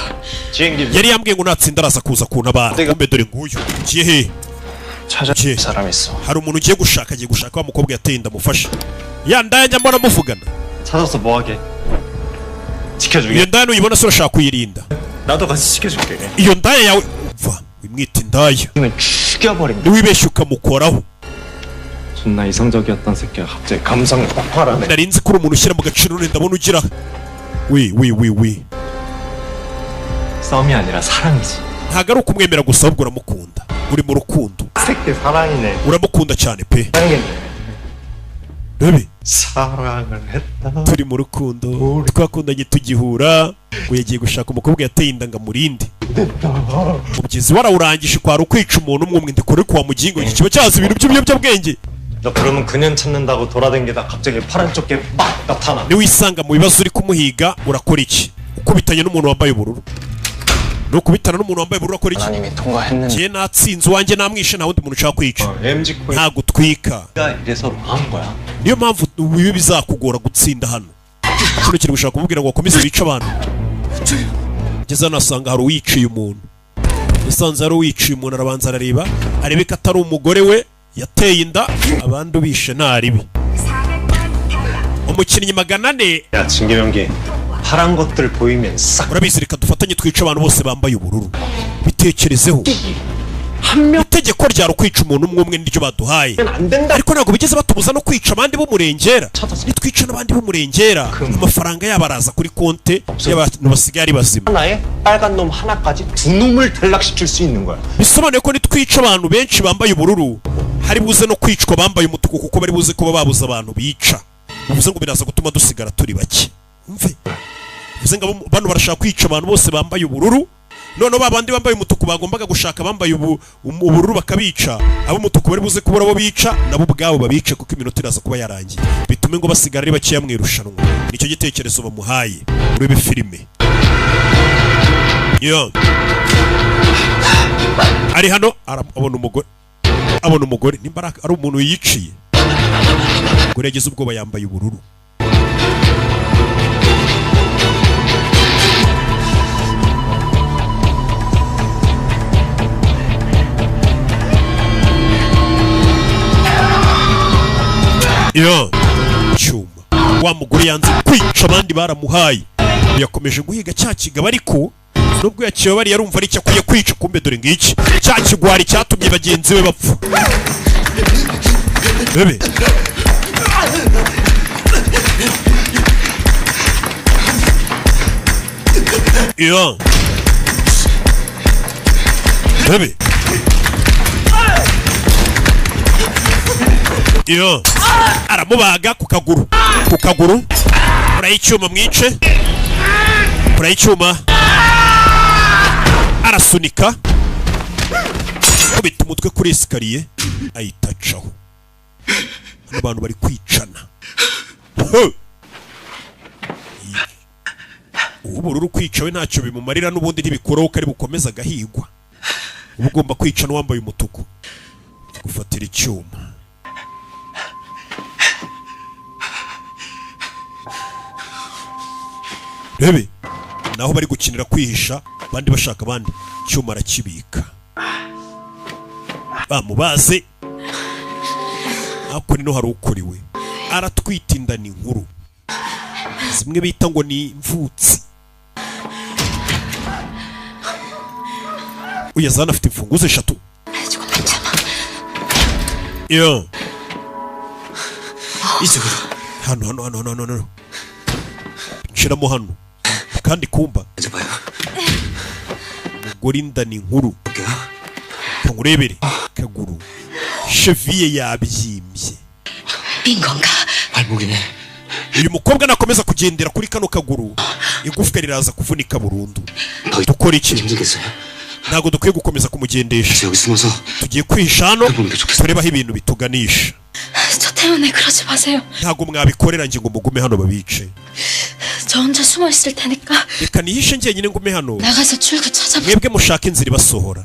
yari yambwiye ngo natsinda araza kuza kuntabara. kumbe dore nguyu ugiye he? 찾아줄 사람 있어. hari umuntu ugiye gushaka wa mukobwa yateye inda mufasha. ya ndaya njya mbona muvugana. 찾아서 뭐하게? 지켜주게. iyo ndaya nuyibona se urashaka kuyirinda. 나도 같이 지켜줄게. iyo ndaya yawe umva wimwita indaya. 죽여버린다. niwibeshye ukamukoraho. 존나 이성적이었던 새끼가 갑자기 감성 폭발하네. nari nzi ko uri umuntu ushyira mu gaciro none ndabona ugira wi 싸움이 아니라 사랑이지. ntago ari ukumwemera gusa ahubwo uramukunda. uri mu rukundo. 새끼 사랑이네. uramukunda cyane pe. rebe 사랑을 했다. turi mu rukundo twakundanye tugihura ngo yagiye gushaka umukobwa yateye inda ngo amurinde. umugezi warawurangije kwara ukwica umuntu umwe ndi kure kwa mugingo iki kiba cyaza ibintu by'ibiyobyabwenge. 너 그러면 그년 찾는다고 돌아다니다 갑자기 파란 조끼 막 나타나. niwisanga mu bibazo uri kumuhiga urakora iki? ukubitanye n'umuntu wambaye ubururu. nukubitana n'umuntu wambaye ubururu akora iki? 하나님이 통과했는데. je natsinze wanjye namwishe nta wundi muntu ushaka kwica. MG 코인. nta gutwika. 이래서 망한 거야. niyo mpamvu ibi bizakugora gutsinda hano. kino kiri gushaka kumubwira ngo akomeze wice abantu. ngeze hano asanga hari uwiciye umuntu. yasanze hari uwiciye umuntu, arabanza arareba arebe ko atari umugore we yateye inda, abandi ubishe ntaribi. umukinnyi 400. 야 진계명기 파란 것들 보이면 싹. urabizi reka dufatanye twica abantu bose bambaye ubururu. bitekerezeho. itegeko ryari kwica umuntu umwe umwe niryo baduhaye, ariko ntabwo bigeze batubuza no kwica abandi b'umurengera. nitwica n'abandi b'umurengera amafaranga yabo araza kuri konte y'abantu basigaye ari bazima. 하나에 빨간 놈 하나까지 두 놈을 탈락시킬 수 있는 거야. bisobanuye ko nitwica abantu benshi bambaye ubururu hari buze no kwicwa bambaye umutuku, kuko bari buze kuba babuze abantu bica. bivuze ngo biraza gutuma dusigara turi bake. umve, bivuze ngo bano barashaka kwica abantu bose bambaye ubururu, none babandi bambaye umutuku bagombaga gushaka bambaye ubururu bakabica, abo umutuku bari buze kubura abo bica nabo ubwabo babice, kuko iminota iraza kuba yarangiye, bitume ngo basigara ari bakeya mu irushanwa. nicyo gitekerezo bamuhaye urebe filime. yo ari hano abona umugore nimba ari umuntu yiciye. umugore yagize ubwoba yambaye ubururu. yo cyuma wa mugore yanze kwica abandi baramuhaye, yakomeje guhiga cya kigabo, ariko nubwo yakiwe bari yarumva ari cyo akwiye kwica. kumbe dore ngiki cya kigwari cyatumye bagenzi be bapfa. bebe yo bebe yo aramubaga ku kaguru urayicyuma mwice, urayicyuma arasunika kubita umutwe kuri esikariye ayitacaho. hano abantu bari kwicana. ubururu kwica we ntacyo bimumarira, n'ubundi ntibikuraho ko ari bukomeza agahigwa. uba ugomba kwica n'uwambaye umutuku, gufatira icyuma. rebe naho bari gukinira kwihisha, abandi bashaka abandi, icyuma arakibika. bamubaze ako nino hari ukuriwe aratwita inda ni nkuru, zimwe bita ngo ni imvutsi. uyazana afite imfunguzo 3. yo hano nshiramo hano kandi kumba umugore inda ni nkuru. kangurebere kaguru cheville yabyimbye. 빈건가? 발목이네. uyu mukobwa nakomeza kugendera kuri kano kaguru igufwa riraza kuvunika burundu. dukora iki? ntago dukwiye gukomeza kumugendesha, tugiye kwihisha hano tureba aho ibintu bituganisha. 저 때문에 그러지 마세요. ntago mwabikorera nge ngo mugume hano babice. 저 혼자 숨어 있을 테니까. reka nihishe njyenyine ngume hano, 나가서 출구 찾아봐. mwebwe mushaka inzira ibasohora.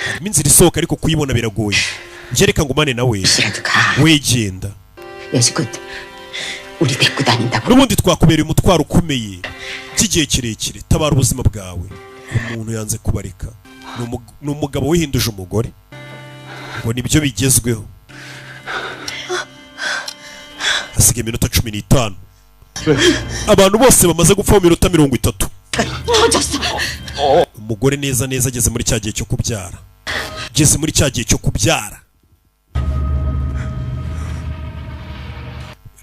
harimo inzira isohoka ariko kuyibona biragoye. njye reka ngumane nawe, wegenda. 여지껏 우리 데리고 다닌다고. n'ubundi twakubereye umutwaro ukomeye by'igihe kirekire. tabara ubuzima bwawe. umuntu yanze kubareka, ni umugabo wihinduje umugore ngo nibyo bigezweho. hasigaye iminota 15. abantu bose bamaze gupfa mu minota 30. umugore neza ageze muri cya gihe cyo kubyara.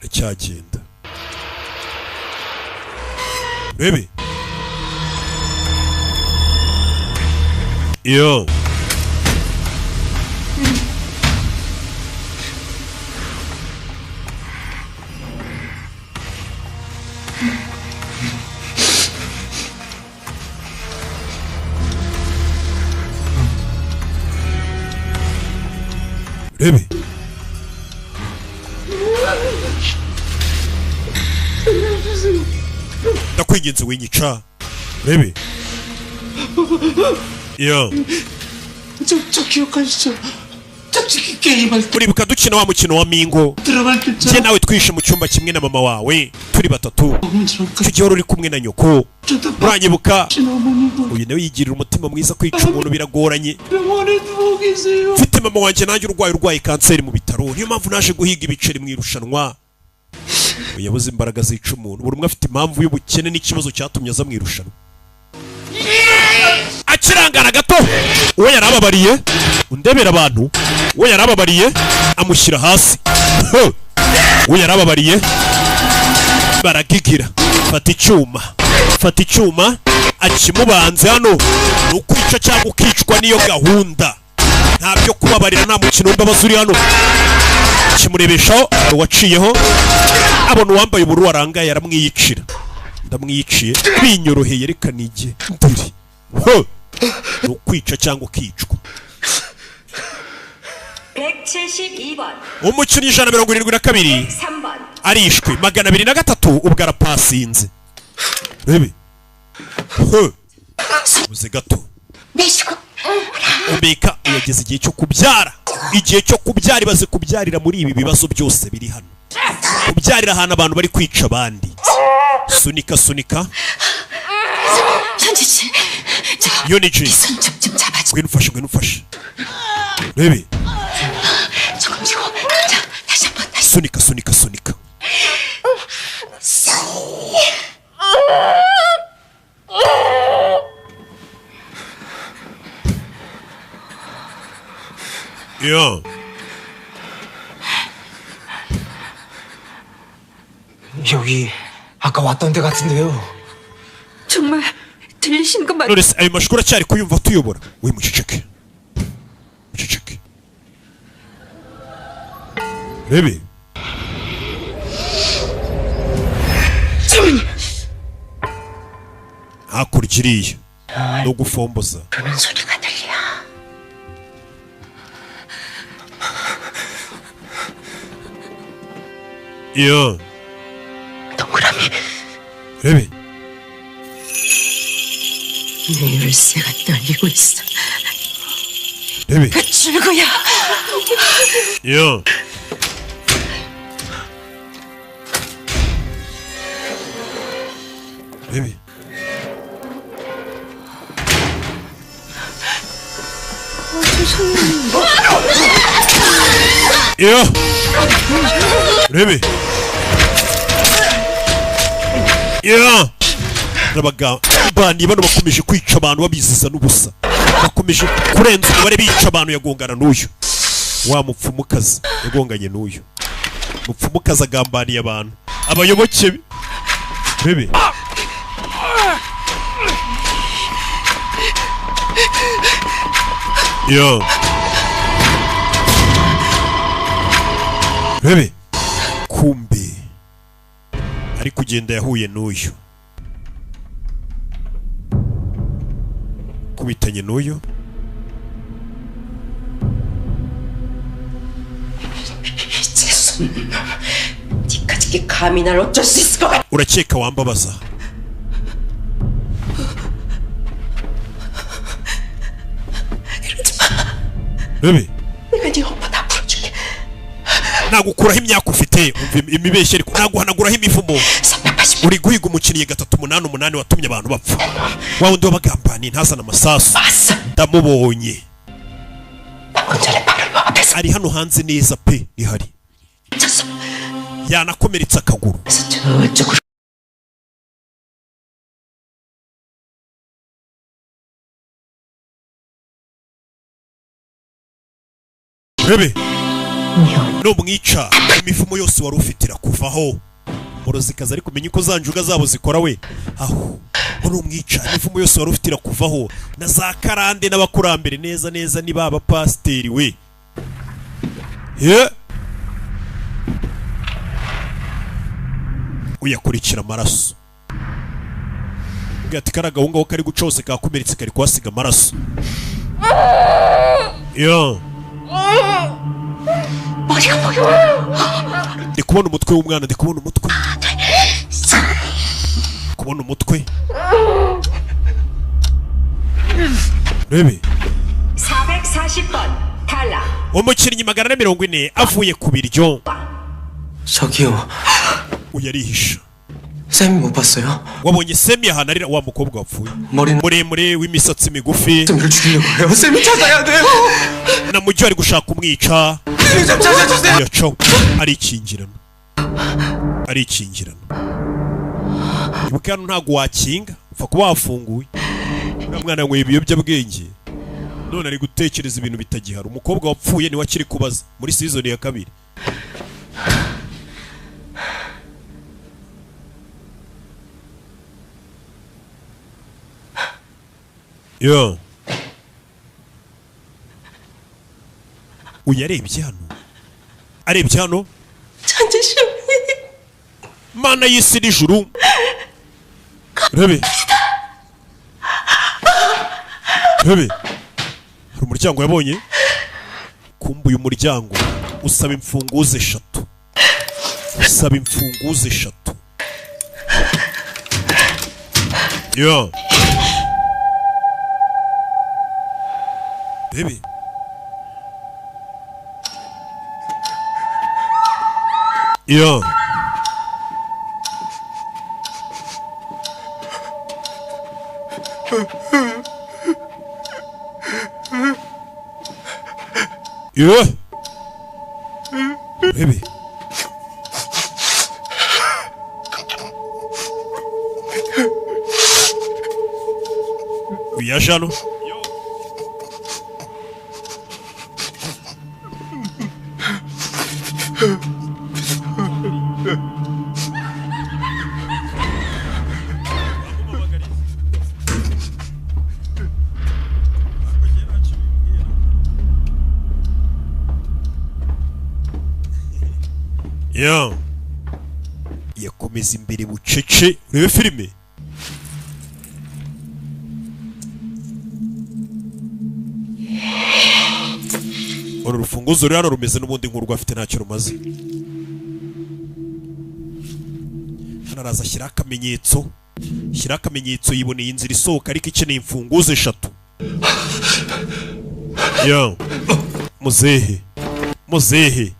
aracyagenda. bebe yo rebe ndakwinginze winyica urebe. Yo 저 기억하시죠? 짝짓기 게임할 때 uribuka dukina wa mukino wa mingo 들어갈 때 njye nawe twishe mu cyumba kimwe na mama wawe turi batatu icyo gihe wari uri kumwe na nyoko uranyibuka. uyu nawe yigirira umutima mwiza kwica umuntu biragoranye. 병원에 누워 계세요. mfite mama wanjye nanjye urwaye kanseri mu bitaro niyo mpamvu naje guhiga ibiceri mu irushanwa. uyabuze imbaraga zica umuntu buri umwe afite impamvu y'ubukene n'ikibazo cyatumye aza mu irushanwa. akirangara gato uwo yarababariye undebera abantu uwo yarababariye amushyira hasi. uwo yarababariye baragigira fata icyuma akimubanze. hano ni ukwica cyangwa ukicwa niyo gahunda nta byo kubabarira nta mukino w'imbabazi uri hano. kimurebeshaho uwaciyeho abona uwambaye ubururu warangaye aramwiyicira. ndamwiyiciye binyoroheye reka nige ndiri. ni ukwica cyangwa ukicwa. 172번 umukinnyi 172 arishwe 203 ubwo arapasinze. rebe ubuze gato umeka yageze igihe cyo kubyara. igihe cyo kubyara ibaze kubyarira muri ibi bibazo byose biri hano. kubyarira ahantu abantu bari kwica abandi. sunika Yoniji ngwino ufashe rebe sunika 야 여기 아까 왔던 데 같은데요. 정말 들리시는 거 맞... none se ayo mashuri aracyari kuyumva tuyobora. we muceceke rebe hakurya iriya no gufomboza. 그런 소리가 들려. 야 동그라미 레비 내 열쇠가 떨리고 있어. 레비 그 출구야. 야 레비 야 레비 야 abagambani bano bakomeje kwica abantu babiziza n'ubusa. bakomeje kurenza umubare bica abantu. yagongana n'uyu wa mupfumukazi yagonganye n'uyu mupfumukazi agambaniye abantu abayoboke be bebe yo bebe kumbe ari kugenda yahuye n'uyu kubitanye n'uyu 니까지 감히 날 어쩔 수 있을 것 같아. urakeka wambabaza. 이러지 마. bebe 내가 네 오빠 다 풀어줄게. nagukuraho imyaka ufite imibeshye ariko naguhanaguraho imivumo. uri guhiga umukinnyi 388 watumye abantu bapfa. wa wundi wabagambaniye ntazana amasasu ndamubonye ari hano hanze neza pe ihari yanakomeretsa akaguru. bebe numwica imivumo yose wari ufite irakuvaho. murozikazi ariko umenye uko za njuga zabo zikora we. aho numwica imivumo yose wari ufite irakuvaho. na za karande n'abakurambere neza neza ni baba pasiteri we. uyakurikira amaraso ati kari agahungu aho kari guca hose kakomeretse kari kuhasiga amaraso. ndi kubona umutwe w'umwana ndi kubona umutwe kubona umutwe. Rebe 440번 탈락. umukinnyi 440 avuye ku biryo. 저기요. uyarihisha. 쌤 못 봤어요? wabonye Semi ahantu arira wa mukobwa wapfuye. 머리는 muremure w'imisatsi migufi. 쌤을 죽이려고 해요. 쌤이 찾아야 돼요. na mujyi ari gushaka kumwica. 좀 찾아주세요. yaco arikingirana. arikingirana. ibuka hano ntago wakinga upfa kuba wafunguye. mwana yanyweye ibiyobyabwenge none ari gutekereza ibintu bitagihara. umukobwa wapfuye ni wakiri kubaza muri season ya 2. yo uyarebye hano arebye hano mana y'isi n'ijuru. rebe rebe hari umuryango yabonye kumbuye umuryango usaba imfunguzo 3. usaba imfunguzo 3. yo rebe yo yo rebe uyaje hano. yo yakomeza imbere bucece. urebe filime. uru rufunguzo rero rumeze n'ubundi nk'urwo afite ntacyo rumaze. hano araza ashyira akamenyetso. shyira akamenyetso yiboneye inzira isohoka ariko ikeneye imfunguzo 3. yo muzehe muzehe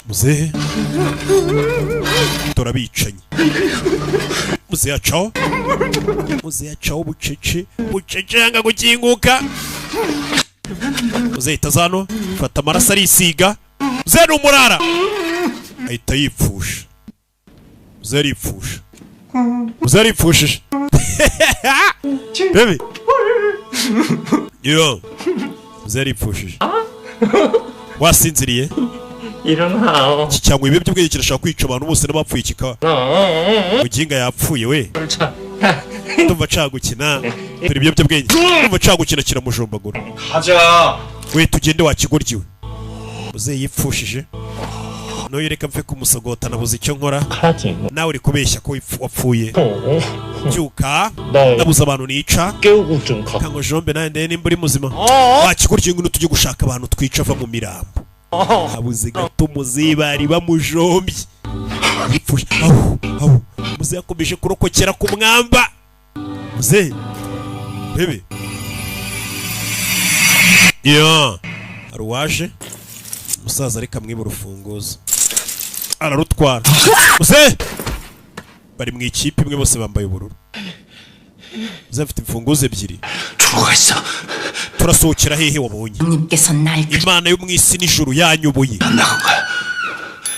muzehe turabicanyi. muzehe acaho. muzehe acaho bucece bucece yanga gukinguka. muzehe itaza hano fata amaraso arisiga. muzehe ni umurara ahita yipfusha. muzehe aripfusha. muzehe aripfushije. bebe yo muzehe aripfushije. wasinziriye 일어나요. cyangwa ibiyobyabwenge kirashaka kwica abantu bose n'abapfuye kikaba. muginga yapfuye we. ndumva cagukina. dore ibiyobyabwenge. ndumva cagukina kiramujombagura. 가자. we tugende wakigoryiwe. muzehe yipfushije. noye reka mfe kumusogota nabuze icyo nkora. nawe uri kubeshya ko wapfuye. byuka nabuze abantu nica. kango jombe nawe ndeye nimba uri muzima. wakigoryiwe ngo tujye gushaka abantu twica ava mu mirambo. habuze gato muzehe bari bamujombye. yipfushe. aho muzehe yakomeje kurokokera ku mwamba. muzehe bebe yo hari uwaje. umusaza reka mwiba urufunguzo ararutwara. muzehe bari mu ikipe imwe bose bambaye ubururu. muzehe afite imfunguzo 2. turasohokera hehe wabonye? imana yo mu isi n'ijuru yanyoboye.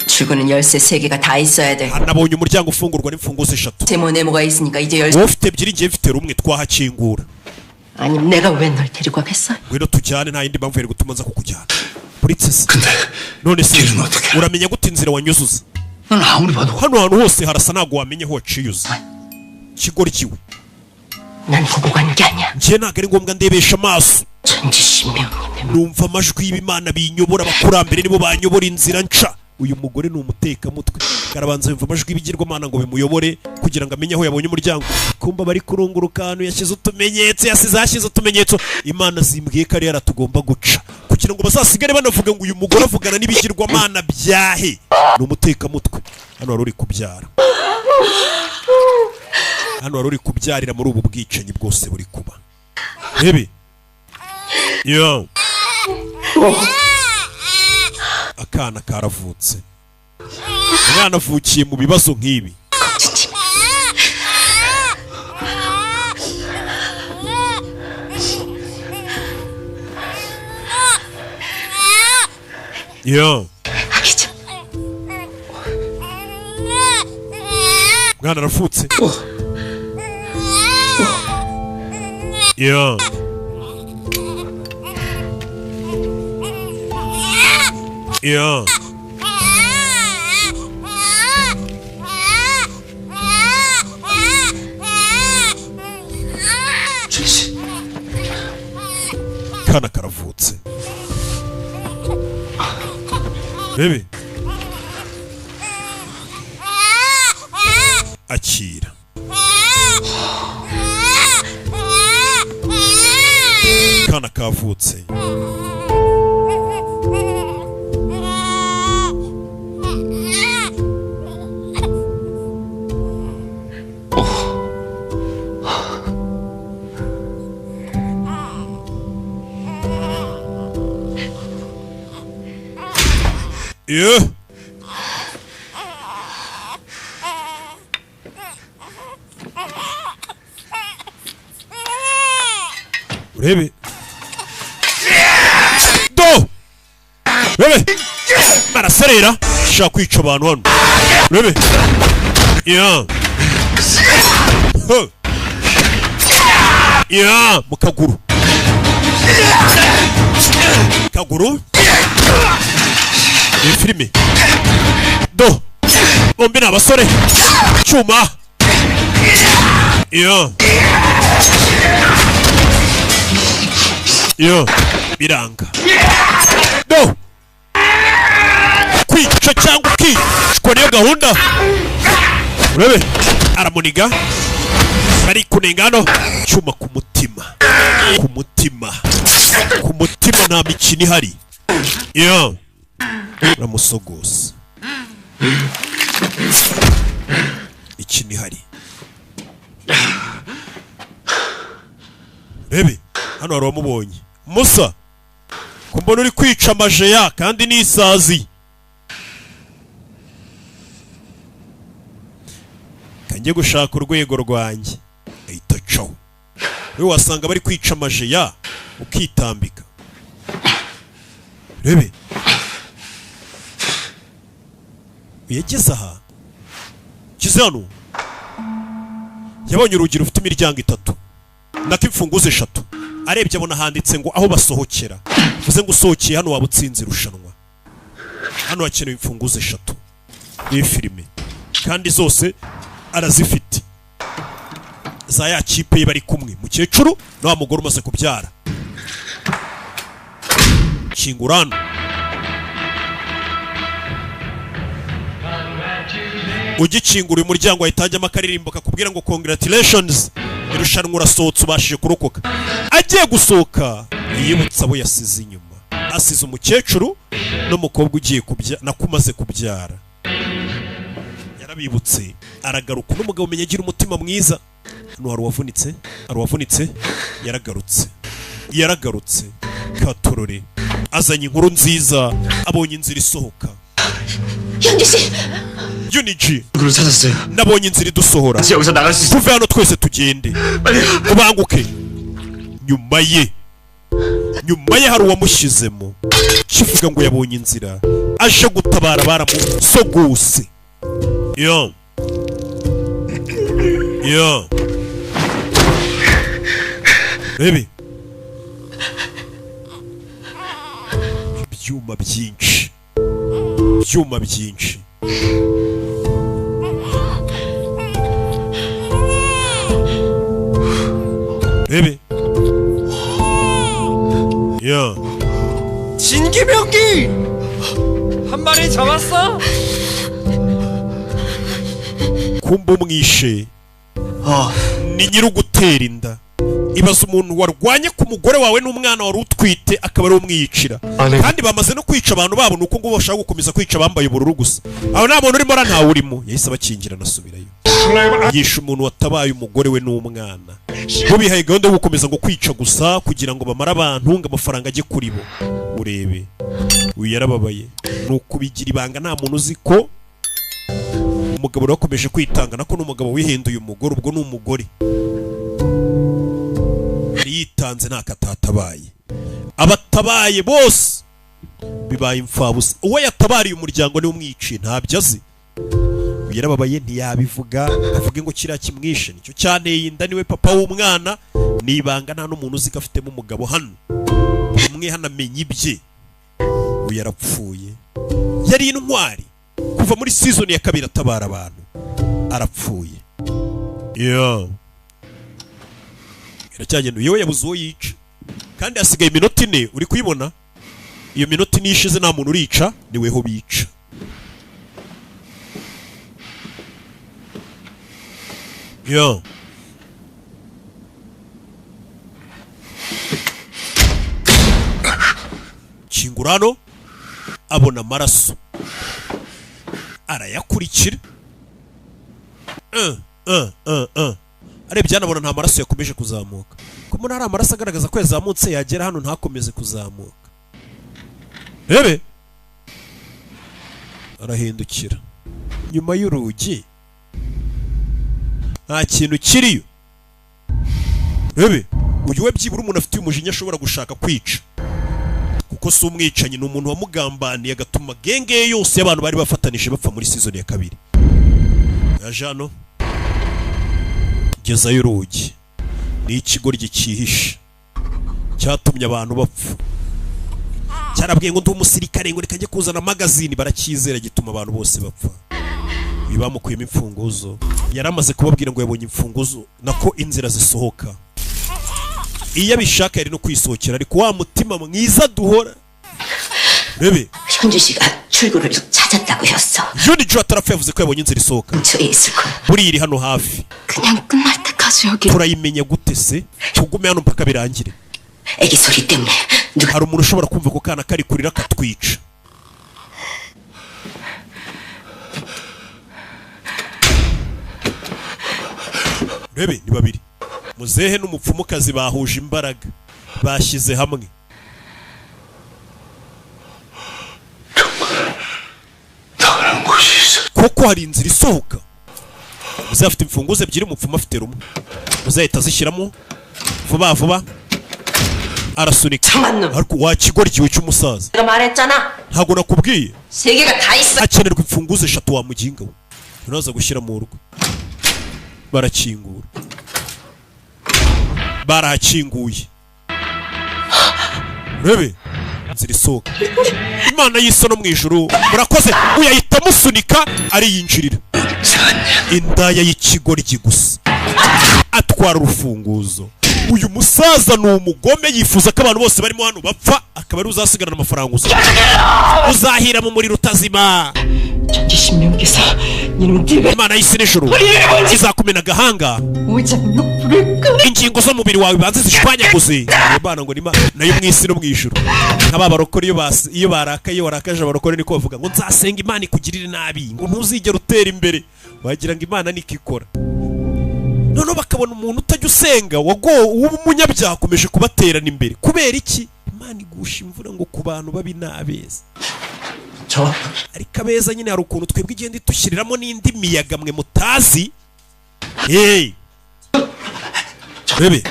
출구는 열쇠 3개가 다 있어야 돼. nabonye umuryango ufungurwa n'imfunguzo 3. 세모네모가 있으니까 이제 열쇠. wowe ufite 2 ngiye mfite rumwe twahakingura. 아니 내가 왜 널 데리고 가겠어? ngwino tujyane nta yindi mpamvu yari gutuma nza kukujyana. Princess none se uramenya gute inzira wanyuzuza? hano hantu hose harasa ntago wamenye aho waciyuza. kigoryiwe. 난 보고 간 게 아니야. njye ntago ari ngombwa ndebesha amaso. numva amajwi y'Imana binyobora. abakurambere nibo banyobora inzira nca. uyu mugore ni umutekamutwe. karabanza yumva amajwi y'ibigirwamana ngo bimuyobore kugira ngo amenye aho yabonye umuryango. kumba bari kurunguruka ahantu yashyize utumenyetso. yasize hashize utumenyetso. Imana zimbwiye ko ari yaratugomba guca kugira ngo bazasigare banavuga ngo uyu mugore avugana n'ibigirwamana byahe ni umutekamutwe. Hano wari uri kubyara, hano wari uri kubyarira muri ubu bwicanyi bwose buri kuba. Rebe yo akana karavutse, umwana avukiye mu bibazo nk'ibi. Yo mwana arafutse. Yo yo kana karavutse. Bebe akira. Kana kavutse. Yeah. Rebe. Do. Rebe. Maraserera. Shaka kwica abantu hano. Rebe. Yeah. Yeah, mukaguru. Kaguru. Iyi filime. Do. Bombi ni abasore. Cyuma. Yeah. Yo, biranga. Do. Kwica cyangwa ukicwa niyo gahunda. Urebe aramuniga. Bari kunenga hano. Cyuma ku mutima. Ku mutima. Ku mutima nta mikino ihari. Yo. Ramusogose. Iki ni hari. Rebe hano wari wamubonye Musa kumbona uri kwica amajeya kandi n'isazi. Kanjye gushaka urwego rwanjye ahita caho. We wasanga bari kwica amajeya ukitambika. Rebe yageze aha kize hano yabonye urugi rufite imiryango 3 nako imfunguzo 3. Arebye abona handitse ngo aho basohokera. Vuze ngo usohokeye hano waba utsinze irushanwa. Hano hakenewe imfunguzo 3 iyi filime kandi zose arazifite. Za ya kipe ye bari kumwe mukecuru no wa mugore umaze kubyara. Kingurano ugikingura uyu muryango ahitajyamo akaririmbo kakubwira ngo congratulations, irushanwa urasohotse ubashije kurokoka. Agiye gusohoka yibutsa abo yasize inyuma. Asize umukecuru n'umukobwa ugiye kubyara nakumaze kubyara. Yarabibutse aragaruka n'umugabo umenya agira umutima mwiza. Hano hari uwavunitse yaragarutse Katorore azanye inkuru nziza, abonye inzira isohoka. Uniji nabonye inzira idusohora. Tuve hano twese tugende kubanguke. Nyuma ye hari uwamushyizemo kivuga ngo yabonye inzira aje gutabara baramusogose. Yo Rebe ibyuma byinshi. Rebe 야 진기병기 한 마리 잡았어? kumba umwishe ni nyirugutera inda ibaza umuntu warwanye ku mugore wawe n'umwana wari utwite akaba ari umwiyicira kandi bamaze no kwica abantu babo nuko ngo bashaka gukomeza kwica bambaye ubururu gusa aho nta muntu urimo ntawe urimo yahise bakingira nasubirayo yisha umuntu watabaye umugore we n'umwana bo bihaye gahunda yo gukomeza ngo kwica gusa kugira ngo bamara abantu ngo amafaranga ajye kuri bo urebe uyu yarababaye nuko bigira ibanga nta muntu uzi ko umugabo wakomeje kwitanga nako n'umugabo wihinduye umugore ubwo n'umugore yitanze ntakatatabaye abatabaye bose bibaye imfabusa uwo yatabariye umuryango ni umwici ntabyo azi yarababaye ntiyabivuga avuge ngo kiriya kimwishe nicyo cyanteye inda niwe papa w'umwana nibanga nta n'umuntu uzi ko afitemo umugabo hano umwe hano amenya ibye uyu yarapfuye yari intwari kuva muri season ya 2 atabara abantu arapfuye iracyagenda yewe yabuze uwo yica kandi hasigaye iminota 4 uri kuyibona iyo minota 4 ishize nta muntu urica niweho bica Kingurano abona amaraso arayakurikira arebye anabona nta maraso yakomeje kuzamuka ko muri ari amaraso agaragaza ko yazamutse yagera hano ntakomeze kuzamuka rebe arahindukira nyuma y'urugi nta kintu kiriyo rebe uyu we byibura umuntu afite umujinya ashobora gushaka kwica kuko si umwicanyi ni umuntu wamugambaniye agatuma genge yose y'abantu bari bafatanije bapfa muri season ya 2 yaje hano gezayo urugi ni ikigoryi cyihishe cyatumye abantu bapfa cyarabwiye ngo ndi umusirikare ngo reka njye kuzana magazine barakizera gituma abantu bose bapfa bamukuyemo imfunguzo yaramaze kubabwira ngo yabonye imfunguzo nako inzira zisohoka iyo abishaka yari no kwisohokera ariko wa mutima mwiza duhora rebe 현주 씨가 출구를 찾았다고 했어. Yundi atarapfa yavuze ko yabonye inzira isohoka buri iri hano hafi 그냥 끝날 때까지 여기 turayimenya gute se tugume hano mpaka birangire 애기 소리 때문에 hari umuntu ushobora kumva ko kana kari kurira katwica rebe ni babiri muzehe n'umupfumukazi bahuje imbaraga bashyize hamwe koko hari inzira isohoka muzehe afite imfunguzo ebyiri umupfumu afite rumwe muzehe ahita azishyiramo vuba vuba arasunika ariko wakigoryiwe cy'umusaza ntabwo nakubwiye hakenerwa imfunguzo 3 wa muginga we uraza gushyira mu rugo barakingura barakinguye rebe inzira isohoka imana y'isano mu ijuru murakoze uyahita musunika ariyinjirira indaya y'ikigoryi gusa atwara urufunguzo uyu musaza ni umugome yifuza ko abantu bose barimo hano bapfa akaba ari uzasigarana amafaranga uzahira mu muriro utazima imana y'isi n'ijuru izakumena agahanga ingingo z'umubiri wawe banze zishwanyaguze imana ngo nayo mu isi no mu ijuru nk'aba barokore iyo barakaye warakaje abarokore niko bavuga ngo nzasenga imana ikugirire nabi ngo ntuzigere utera imbere wagira ngo imana niko ikora noneho bakabona umuntu utajya usenga w'umunyabyaha akomeje kubaterana imbere kubera iki imana igusha imvura ngo ku bantu babi n'abeza ariko abeza nyine hari ukuntu twebwe igenda itushyiriramo n'indi miyaga mwe mutazi bebe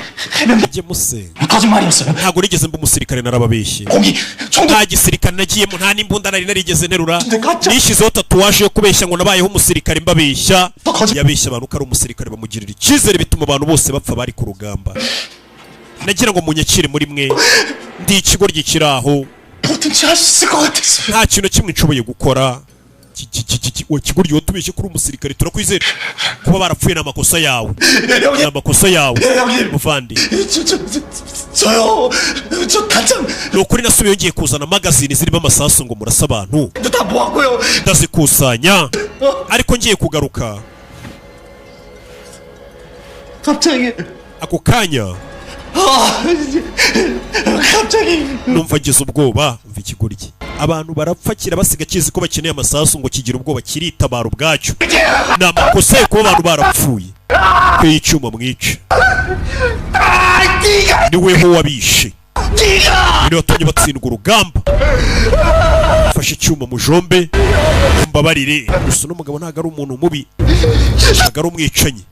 njye musenga ntabwo nigeze mba umusirikare narababeshye nta gisirikare nagiyemo nta n'imbunda nari narigeze nterura nishyizeho tatuwaje yo kubeshya ngo nabayeho umusirikare mbabeshya yabeshya abantu ko ari umusirikare bamugirira icyizere bituma abantu bose bapfa bari ku rugamba nagira ngo munyakire muri mwe ndi ikigoryi kiri aho nta kintu kimwe nshoboye gukora kiguryo tubeshye kuri umusirikare turakwizera kuba barapfuye n'amakosa yawe n'amakosa yawe muvandi ni ukuri nasubiye ngiye kuzana magazine zirimo amasasu ngo murasa abantu ndazikusanya ariko ngiye kugaruka ako kanya 갑자기 numva agize ubwoba umva ikigoryi abantu barapfakira basiga kizi ko bakeneye amasasu ngo kigira ubwoba kiritabara ubwacyo ni amakosa yo kuba abantu barapfuye ko y'icyuma mwica ni weho wabishe ni watumye batsindwa urugamba afashe icyuma mujombe mbabarire gusa n'umugabo ntago ari umuntu mubi ntago ari umwicanyi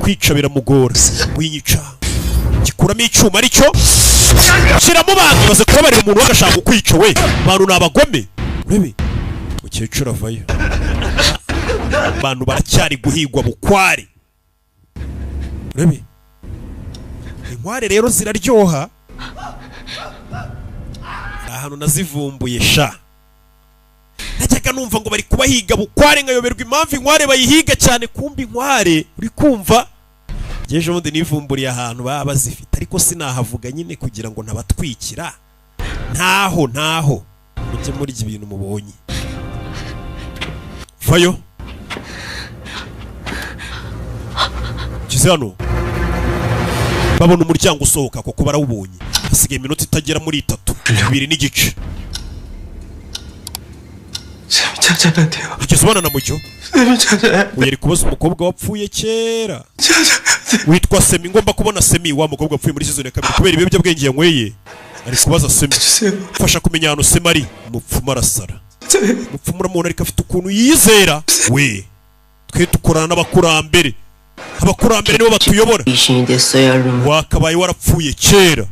kwica biramugora winyica gikuramo icyuma aricyo shyiramo banki baze kubabarira umuntu bagashaka kukwica we abantu ni abagome urebe mukecuru avayo abantu baracyari guhigwa bukware urebe inkware rero ziraryoha ahantu nazivumbuye sha najyaga numva ngo bari kubahiga bukware nkayoberwa impamvu inkware bayihiga cyane kumbi inkware uri kumva ngeje ubundi nivumburiye ahantu baba bazifite ariko sinahavuga nyine kugira ngo ntabatwikira ntaho mujye murya ibintu mubonye vayo kize hano babona umuryango usohoka kuko barawubonye hasigaye iminota itagera muri 3 2 n'igice ukizubana na mucyo uyari kubaza umukobwa wapfuye kera witwa Semi ngomba kubona Semi wa mukobwa wapfuye muri season ya 2 kubera ibiyobyabwenge yanyweye ari kubaza Semi fasha kumenya hano Semi ari mupfumu arasara mupfumu uramubona ariko afite ukuntu yizera we twe tukorana n'abakurambere abakurambere nibo batuyobora wakabaye warapfuye kera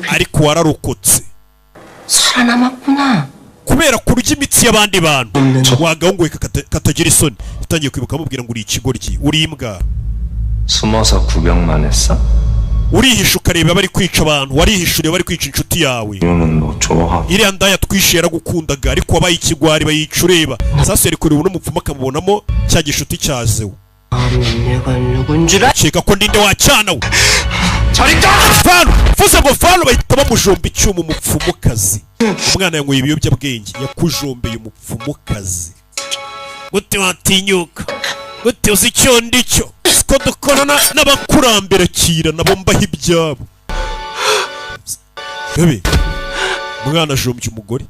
ariko wararokotse kubera kurya imitsi y'abandi bantu wagahunguye katagira isoni utangiye kwibuka mubwira ngo uri ikigoryi uri imbwa 숨어서 구경만 했어? urihisha ukareba bari kwica abantu warihishuriye bari kwica inshuti yawe iriya ndaya twishe yaragukundaga ariko wabaye ikigwari bayica ureba sasa yari kureba n'umupfumu akamubonamo cya gishuti cyazewe cheka ko ndinde wacana we Fano fuza ngo Fano bahita bamujomba icyuma umupfumukazi umwana yanyweye ibiyobyabwenge yakujombeye umupfumukazi gute watinyuka gute uzi icyo ndicyo ko dukorana n'abakurambere kira nabo mbaho ibyabo bebe umwana ajombye umugore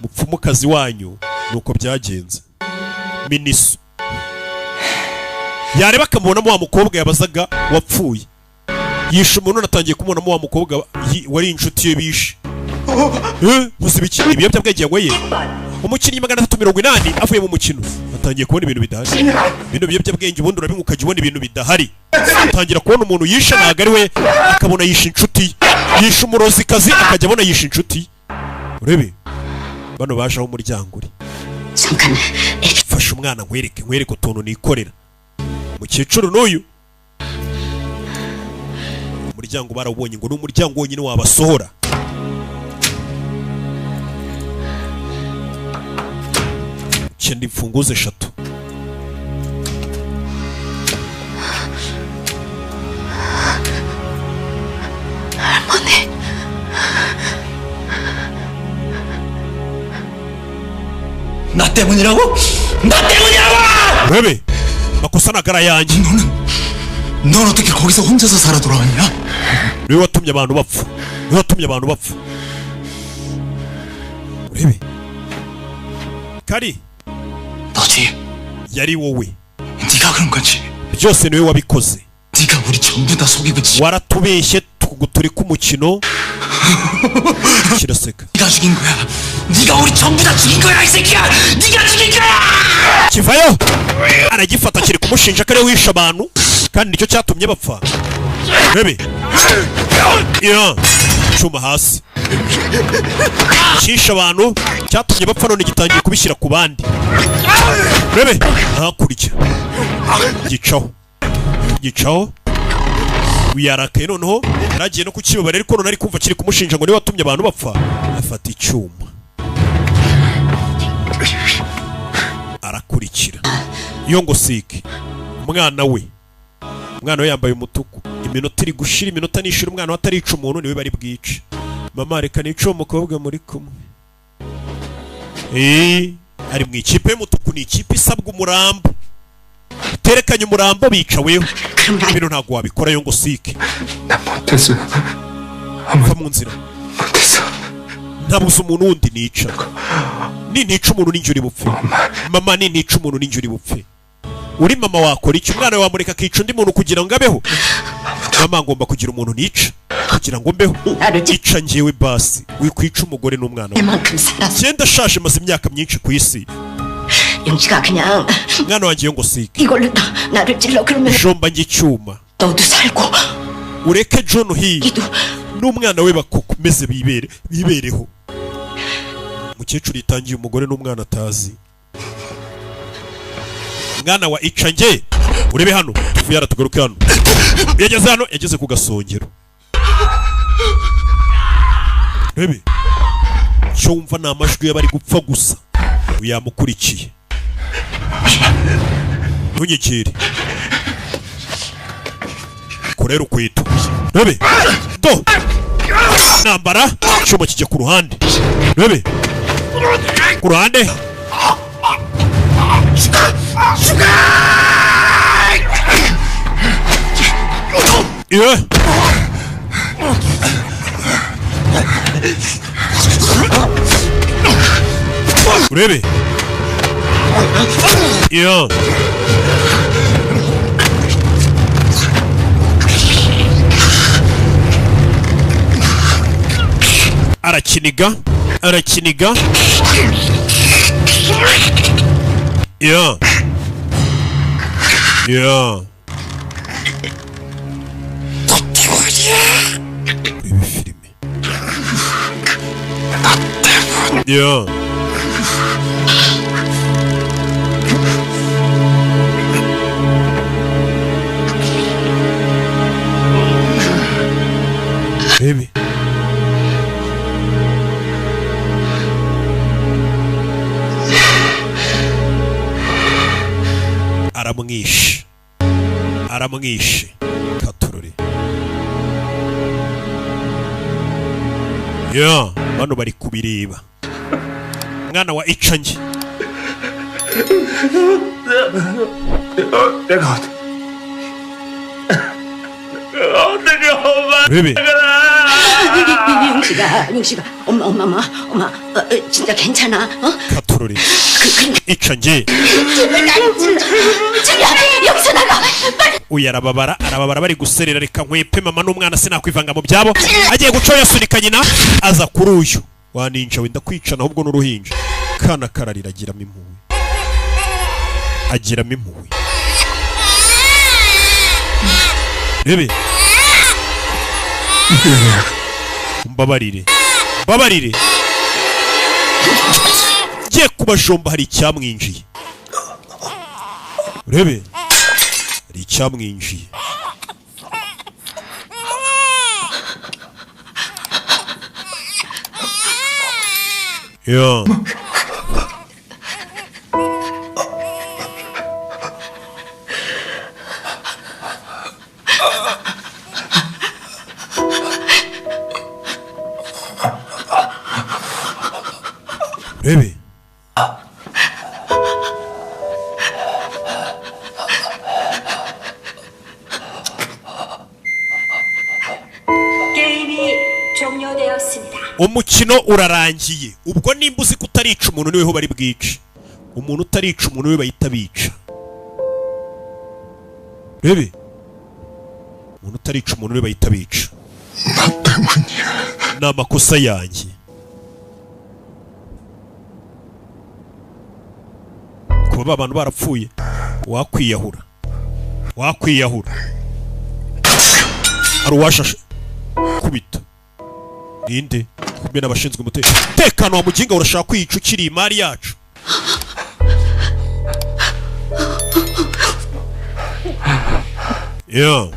umupfumukazi wanyu nuko byagenze Miniso yareba akamubonamo wa mukobwa yabazaga wapfuye yishe umuntu natangiye kumubonamo wa mukobwa wari inshuti ye bishe musibiki ibiyobyabwenge yanyweye umukinnyi 380 avuye mu mukino atangiye kubona ibintu bidahari bino biyobyabwenge ubundi urabinywa ukajya ubona ibintu bidahari atangira kubona umuntu yishe ntago ari we akabona yishe inshuti yishe umurozikazi akajya abona yishe inshuti urebe bano baje aho umuryango uri fasha umwana nkwereke utuntu nikorera umukecuru n'uyu umuryango barawubonye ngo n'umuryango wonyine wabasohora cyenda imfunguzo 3 할머니 나 때문이라고? 나 때문이라고! 왜왜? 마코사 나가라 yanjye 넌 어떻게 거기서 혼자서 살아 돌아왔냐? 왜 watumye abantu bapfa? 왜 watumye abantu bapfa? 왜왜? Kari 너지? yari wowe 네가 그런 거지? byose niwe wabikoze 네가 우리 전부 다 속이고 waratubeshye turi ku mukino kiraseka 네가 죽인 거야 네가 우리 전부 다 죽인 거야 이 새끼야 네가 죽인 거야 kivayo aragifata kiri kumushinja kare wisha abantu kandi nicyo cyatumye bapfa bebe ya chuma hasi kisha abantu cyatumye bapfa none gitangiye kubishyira ku bandi bebe hakurya gicaho wiyarakaye noneho yaragiye no kukibabara ariko none ari kumva kiri kumushinja ngo niwe watumye abantu bapfa afata icyuma arakurikira iyo ngo sike umwana we yambaye umutuku iminota iri gushira iminota nishira umwana watarica umuntu niwe bari bwice mama reka nico umukobwa muri kumwe ari mu ikipe y'umutuku ni ikipe isabwa umurambo terekanye umurambo bicaweho bino ntabwo wabikora yo ngo sike 못했어요. va mu nzira ntabuze umuntu wundi nica nintica umuntu ninjye uri bupfe mama nintica umuntu ninjye uri bupfe uri mama wakora iki umwana wamureka akica undi muntu kugira ngo abeho mama ngomba kugira umuntu nica kugira ngo mbeho ica njyewe basi wikwica umugore n'umwana we ndashaje maze imyaka myinshi ku isi 영식아 그냥 mwana wanjye yo ngo sike 이걸로 나를 찔러 그러면 jomba njye icyuma 너도 살고 ureke John Hill n'umwana we bakomeze bibereho umukecuru yitangiye umugore n'umwana atazi mwana wa icange urebe hano tufuyara tugaruke hano yageze hano yageze ku gasongero rebe cyumva ni amajwi y'abari gupfa gusa uyamukurikiye ntunyegere korera ukweto rebe do nambara icyuma kijya ku ruhande rebe ku ruhande yeah. urebe yeah. arakiniga yeah. Yeah. Ibi filime. Yeah. Baby. aramwishe katurore ya bano bari kubireba mwana wa icange 내가 베베 용식아 엄마 진짜 괜찮아? 카토로리 이천지 제발 나를 진짜 여기서 나가 빨리 uyu arababara bari guserera reka nkwepe mama n'umwana sinakwivanga mu byabo agiye guco yasunika nyina aza kuri uyu waninja wenda kwicana ahubwo n'uruhinja kana kararira agiramo impuhwe bebe mbabarire giye kubajomba hari icyamwinjiye urebe hari icyamwinjiye ya Baby. 게임이 종료되었습니다. umukino urarangiye ubwo nimba uzi kutarica umuntu niweho bari bwice umuntu utarica umuntu we bahita bica Baby. umuntu utarica umuntu we bahita bica ni amakosa yanjye kuba abantu barapfuye wakwiyahura ari uwashashe kubita ninde kumbe n'abashinzwe umutekano wa muginga urashaka kwica ukiri imari yacu yeah.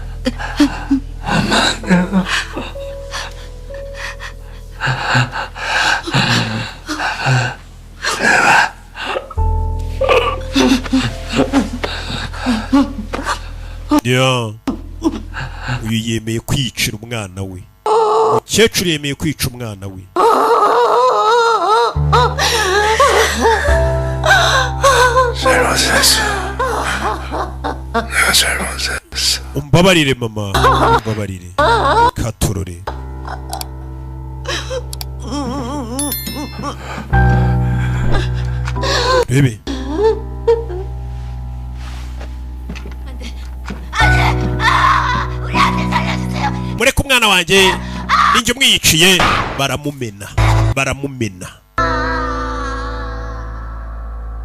Yeah. uyu yemeye kwicira umwana we umukecuru yemeye kwica umwana we umbabarire mama, umbabarire katurore. Bebe mureke umwana wanjye ninjye umwiyiciye. baramumena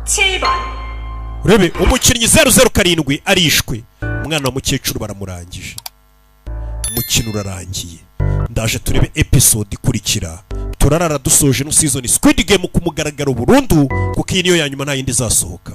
7번 urebe umukinnyi 007 arishwe. umwana wa mukecuru baramurangije. umukino urarangiye. ndaje turebe episode ikurikira. turarara dusoje no season Squid Game ku mugaragaro burundu kuko iyi niyo ya nyuma nta yindi izasohoka.